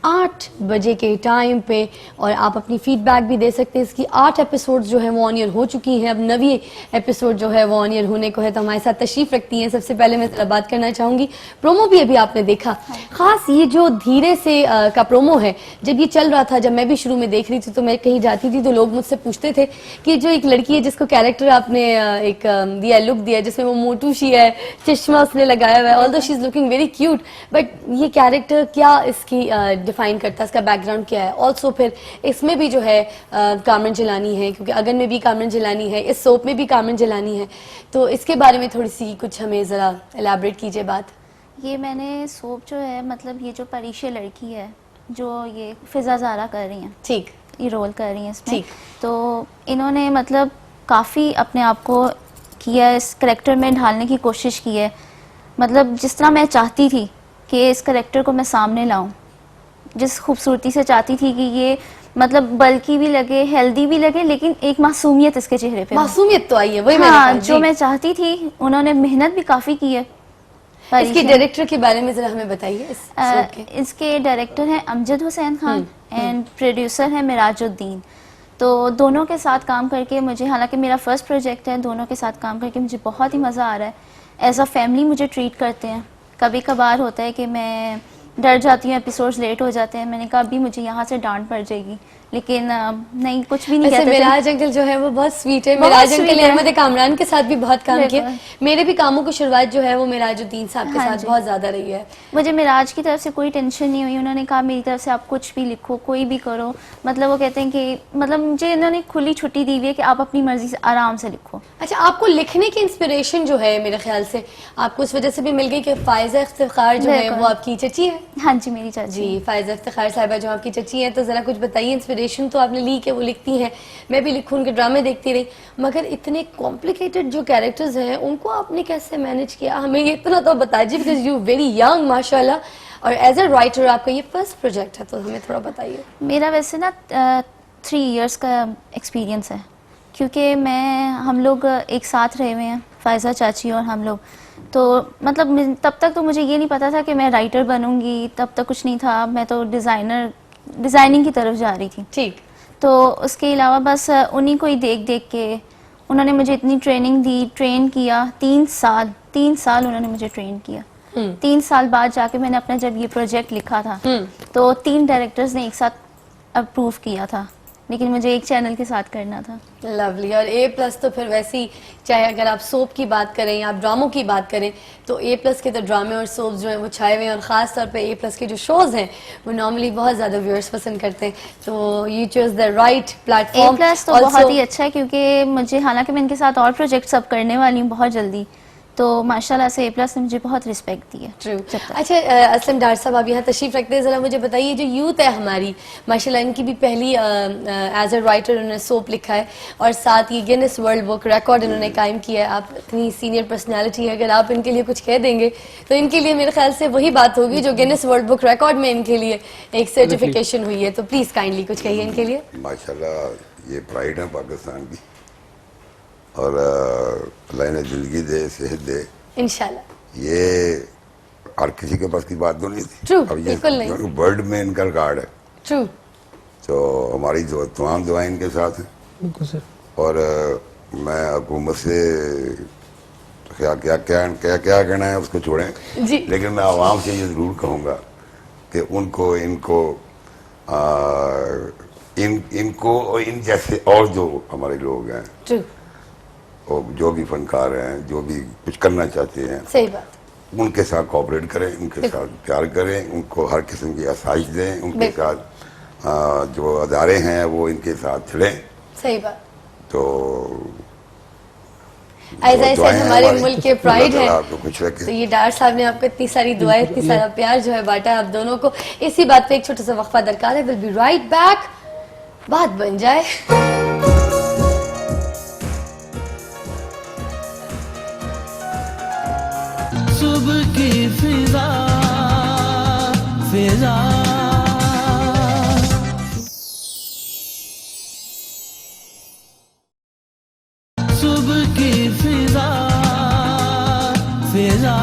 8 बजे के टाइम पे, और आप अपनी फीडबैक भी दे सकते हैं। इसकी 8 एपिसोड्स जो है वो ऑन ईयर हो चुकी हैं, अब 9वीं एपिसोड जो है वो ऑन ईयर होने को है। तो हमारे साथ तशरीफ रखती हैं। सबसे पहले मैं जरा बात करना चाहूँगी, प्रोमो भी अभी आपने देखा, ख़ास ये जो धीरे से का प्रोमो है, जब ये चल रहा था, जब मैं भी शुरू में देख रही थी तो मैं कहीं जाती थी तो लोग मुझसे पूछते थे कि जो एक लड़की है जिसको कैरेक्टर आपने एक दिया, लुक दिया, जिसमें वो मोटू सी है, चश्मा उसने लगाया हुआ है, although she is looking very cute, but ये कैरेक्टर क्या इसकी डिफाइन करता है, इसका बैकग्राउंड क्या है। ऑल्सो फिर इसमें भी जो है कामरान जिलानी है, क्योंकि अगन में भी कामरान जिलानी है, इस सोप में भी कामरान जिलानी है, तो इसके बारे में थोड़ी सी कुछ हमें ज़रा एलैबोरेट कीजिए बात।
ये मैंने सोप जो है, मतलब ये जो परीशे लड़की है जो ये फिजा ज़ारा कर रही हैं,
ठीक,
ये रोल कर रही हैं इसमें, तो इन्होंने मतलब काफ़ी अपने आप को किया, इस करेक्टर में ढालने की कोशिश की है। मतलब जिस तरह मैं चाहती थी कि इस करेक्टर को मैं सामने लाऊं, जिस खूबसूरती से चाहती थी कि ये मतलब बल्कि भी लगे, हेल्दी भी लगे, लेकिन एक मासूमियत इसके चेहरे पे,
मासूमियत तो आई है, वही
हाँ,
मैंने
जो मैं चाहती थी। उन्होंने मेहनत भी काफ़ी की है।
इसके डायरेक्टर के बारे में जरा हमें बताइए।
इसके डायरेक्टर हैं अमजद हुसैन खान एंड प्रोड्यूसर हैं मिराजुद्दीन। तो दोनों के साथ काम करके मुझे, हालांकि मेरा फर्स्ट प्रोजेक्ट है, दोनों के साथ काम करके मुझे बहुत ही मज़ा आ रहा है। एज अ फैमिली मुझे ट्रीट करते हैं। कभी कभार होता है कि मैं डर जाती हूँ, एपिसोड्स लेट हो जाते हैं, मैंने कहा अभी मुझे यहाँ से डांट पड़ जाएगी, लेकिन नहीं, कुछ भी नहीं कहते।
मिराज अंकल जो है वो बहुत स्वीट है। मिराज अंकल ने अहमद कामरान के साथ भी बहुत काम किया। मेरे भी कामों की शुरुआत जो है वो मिराजुद्दीन साहब के साथ बहुत ज्यादा रही है।
मुझे मिराज की तरफ से कोई टेंशन नहीं हुई। उन्होंने कहा मेरी तरफ से आप कुछ भी लिखो, कोई भी करो, मतलब वो कहते हैं कि मतलब मुझे इन्होंने खुली छुट्टी दी हुई है कि आप अपनी मर्जी से आराम से लिखो।
अच्छा, आपको लिखने की इंस्पिरेशन जो है मेरे ख्याल से आपको इस वजह से भी मिल गई कि फायजा इफ्तिखार जो है वो आपकी चची है।
हाँ जी, मेरी चाची
जी, फायजा इफ्तिखार साहिबा जो आपकी चची है, तो जरा कुछ बताइए। इंस्पिरेशन तो आपने ली कि वो लिखती हैं, मैं भी लिखूं, उनके ड्रामे देखती रही, मगर इतने कॉम्प्लिकेटेड जो कैरेक्टर्स हैं उनको आपने कैसे मैनेज किया, हमें ये इतना तो बताइए, बिकॉज यू वेरी यंग माशाल्लाह, और एज अ राइटर आपका ये फर्स्ट प्रोजेक्ट है, तो हमें थोड़ा बताइए।
मेरा वैसे ना 3 इयर्स का एक्सपीरियंस है, क्योंकि हम लोग एक साथ रहे हुए हैं, फायजा चाची और हम लोग, तो मतलब तब तक तो मुझे ये नहीं पता था कि मैं राइटर बनूंगी, तब तक कुछ नहीं था, मैं तो डिज़ाइनिंग की तरफ जा रही थी।
ठीक।
तो उसके अलावा बस उन्हीं को ही देख देख के उन्होंने मुझे इतनी ट्रेनिंग दी, ट्रेन किया। 3 साल उन्होंने मुझे ट्रेन किया। 3 साल बाद जाके मैंने अपना जब ये प्रोजेक्ट लिखा था तो 3 डायरेक्टर्स ने एक साथ अप्रूव किया था, लेकिन मुझे एक चैनल के साथ करना था।
लवली। और A+ तो फिर वैसे ही, चाहे अगर आप सोप की बात करें या आप ड्रामों की बात करें, तो A+ के तो ड्रामे और सोप्स जो हैं वो छाए हुए हैं, और ख़ास तौर पे A+ के जो शोज़ हैं वो नॉर्मली बहुत ज़्यादा व्यूअर्स पसंद करते हैं, तो you choose the right platform.
A+ तो बहुत ही अच्छा है, क्योंकि मुझे, हालांकि मैं इनके साथ और प्रोजेक्ट्स अब करने वाली हूँ बहुत जल्दी, तो माशाल्लाह से A+ ने मुझे बहुत रिस्पेक्ट दी है।
ट्रू। अच्छा, असलम डार साहब आप यहाँ तशरीफ रखते हैं, ज़रा मुझे बताइए, जो यूथ है हमारी, माशाल्लाह इनकी भी पहली एज अ राइटर उन्होंने सोप लिखा है, और साथ ही गिनेस वर्ल्ड बुक रिकॉर्ड इन्होंने कायम किया है। आप इतनी सीनियर पर्सनैलिटी है, अगर आप इनके लिए कुछ कह देंगे तो इनके लिए मेरे ख्याल से वही बात होगी जो गिनेस वर्ल्ड बुक रिकॉर्ड में इनके लिए एक सर्टिफिकेशन हुई है, तो प्लीज़ काइंडली कुछ कहिए इनके लिए।
माशाल्लाह ये प्राइड है पाकिस्तान की, और अल्लाह ने जिंदगी दे, सेहत दे,
इंशाल्लाह।
ये हर किसी के पास की बात तो नहीं थी।
ट्रू,
अब ये
बिल्कुल नहीं।
वर्ल्ड में इनका रिकॉर्ड है।
ट्रू।
तो हमारी जो तमाम दुआएं इनके साथ हैं,
बिल्कुल सर। और
मैं हुकूमत से क्या क्या क्या क्या क्या कहना है उसको छोड़ें
जी,
लेकिन मैं आवाम से ये ज़रूर कहूँगा कि उनको इनको और इन जैसे और जो हमारे लोग हैं, और जो भी फनकार हैं, जो भी कुछ करना चाहते हैं,
सही बात,
उनके साथ कोऑपरेट करें, उनके साथ प्यार करें, उनको हर किस्म की आसाइश दें, उनके साथ जो अदारे हैं वो इनके साथ चलें।
सही बात।
तो
ऐसा ऐसा
दुआएं
हमारे
हमारी।
मुल्क के प्राइड
अल्लाह
है।
ताला आपको खुश रखे।
तो ये डार साहब ने आपको इतनी सारी दुआएं, इतनी सारा प्यार जो है बांटा है आप दोनों को। इसी बात पे एक छोटा सा वक्फा दरकार है। Will be right back. बात बन जाए।
सुबह की फिजा फिजा सुबह की फिजा फिजा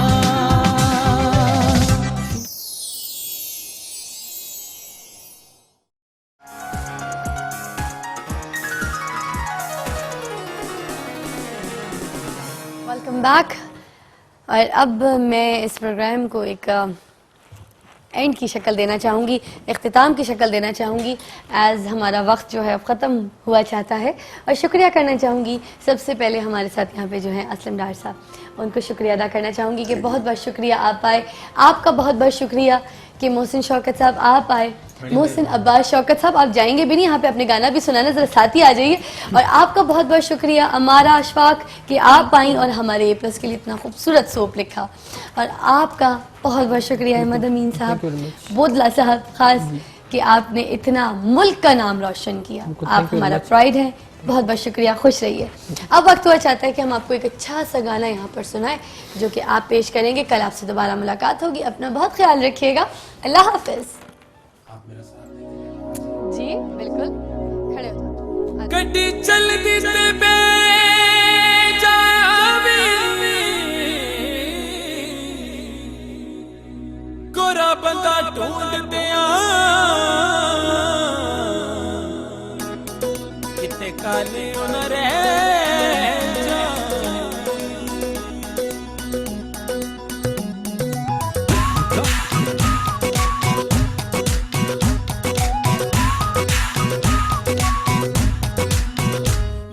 वेलकम बैक। और अब मैं इस प्रोग्राम को एक एंड की शक्ल देना चाहूँगी, इख्तिताम की शक्ल देना चाहूँगी, एज़ हमारा वक्त जो है अब ख़त्म हुआ चाहता है। और शुक्रिया करना चाहूँगी सबसे पहले हमारे साथ यहाँ पे जो हैं असलम डार साहब, उनको शुक्रिया अदा करना चाहूँगी कि बहुत बहुत शुक्रिया आप आए। आपका बहुत बहुत शुक्रिया कि मोहसिन शौकत साहब आप आए। मोहसिन अब्बास शौकत साहब आप जाएंगे भी नहीं, यहाँ पे अपने गाना भी सुनाना, ज़रा साथ ही आ जाइए। और आपका बहुत बहुत शुक्रिया अमारा अशफाक कि आप आई और हमारे A+ के लिए इतना खूबसूरत सोप लिखा। और आपका बहुत बहुत शुक्रिया अहमद अमीन साहब, बोदला साहब खास, कि आपने इतना मुल्क का नाम रोशन किया। आप हमारा प्राइड है। बहुत बहुत शुक्रिया, खुश रहिए। अब वक्त हुआ चाहता है कि हम आपको एक अच्छा सा गाना यहाँ पर सुनाएं जो कि आप पेश करेंगे। कल आपसे दोबारा मुलाकात होगी। अपना बहुत ख्याल रखिएगा। अल्लाह हाफिज। जी बिल्कुल, खड़े हो
गड्डी चलदी ते बे जावे गोरा बंदा ढूंढदे आ किते काले उन रह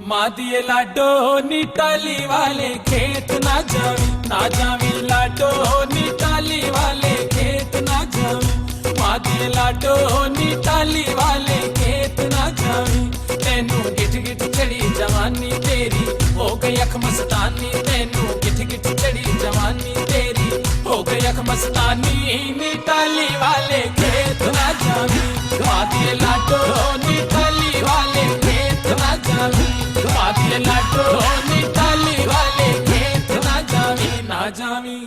मादिए लाडो निटाली वाले खेत ना जावी लाडो निटाली वाले खेत ना जावी मादिए लाडो निटाली वाले खेत ना जावी तेनू गिठ गिठ चढ़ी जवानी तेरी हो गई अख मस्तानी तेनू गिठ गिठ चढ़ी जवानी तेरी हो गई अख मस्तानी निटाली वाले खेत ना जावी मादिए लाडो निटाली वाले खेत ना जावी मादिए लाडो निटाली वाले खेत ना जावी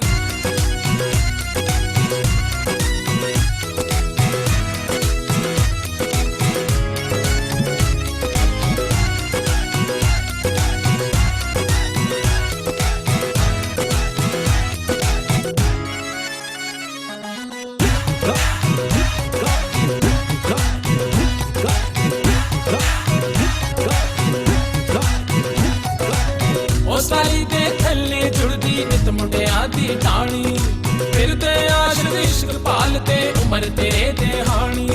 साली दे थल्ले जुड़दी नित मुंडिया दी टाणी फिरदे आशिक इश्क पालदे उमर तेरे दे हानी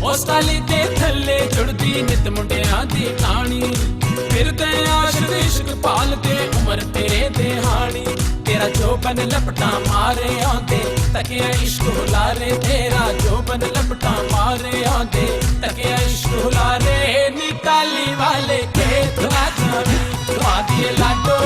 ओ साली दे थल्ले जुड़दी नित मुंडिया दी टाणी फिरदे आशिक इश्क पालदे उमर तेरे दे हानी तेरा जोबन लपटा मारे आंदे तकिया इश्क हुलारे तेरा जोबन लपटा मारे आंदे तकिया इश्क हुलारे निटाली वाले खेत ना जावी मादिए लाडो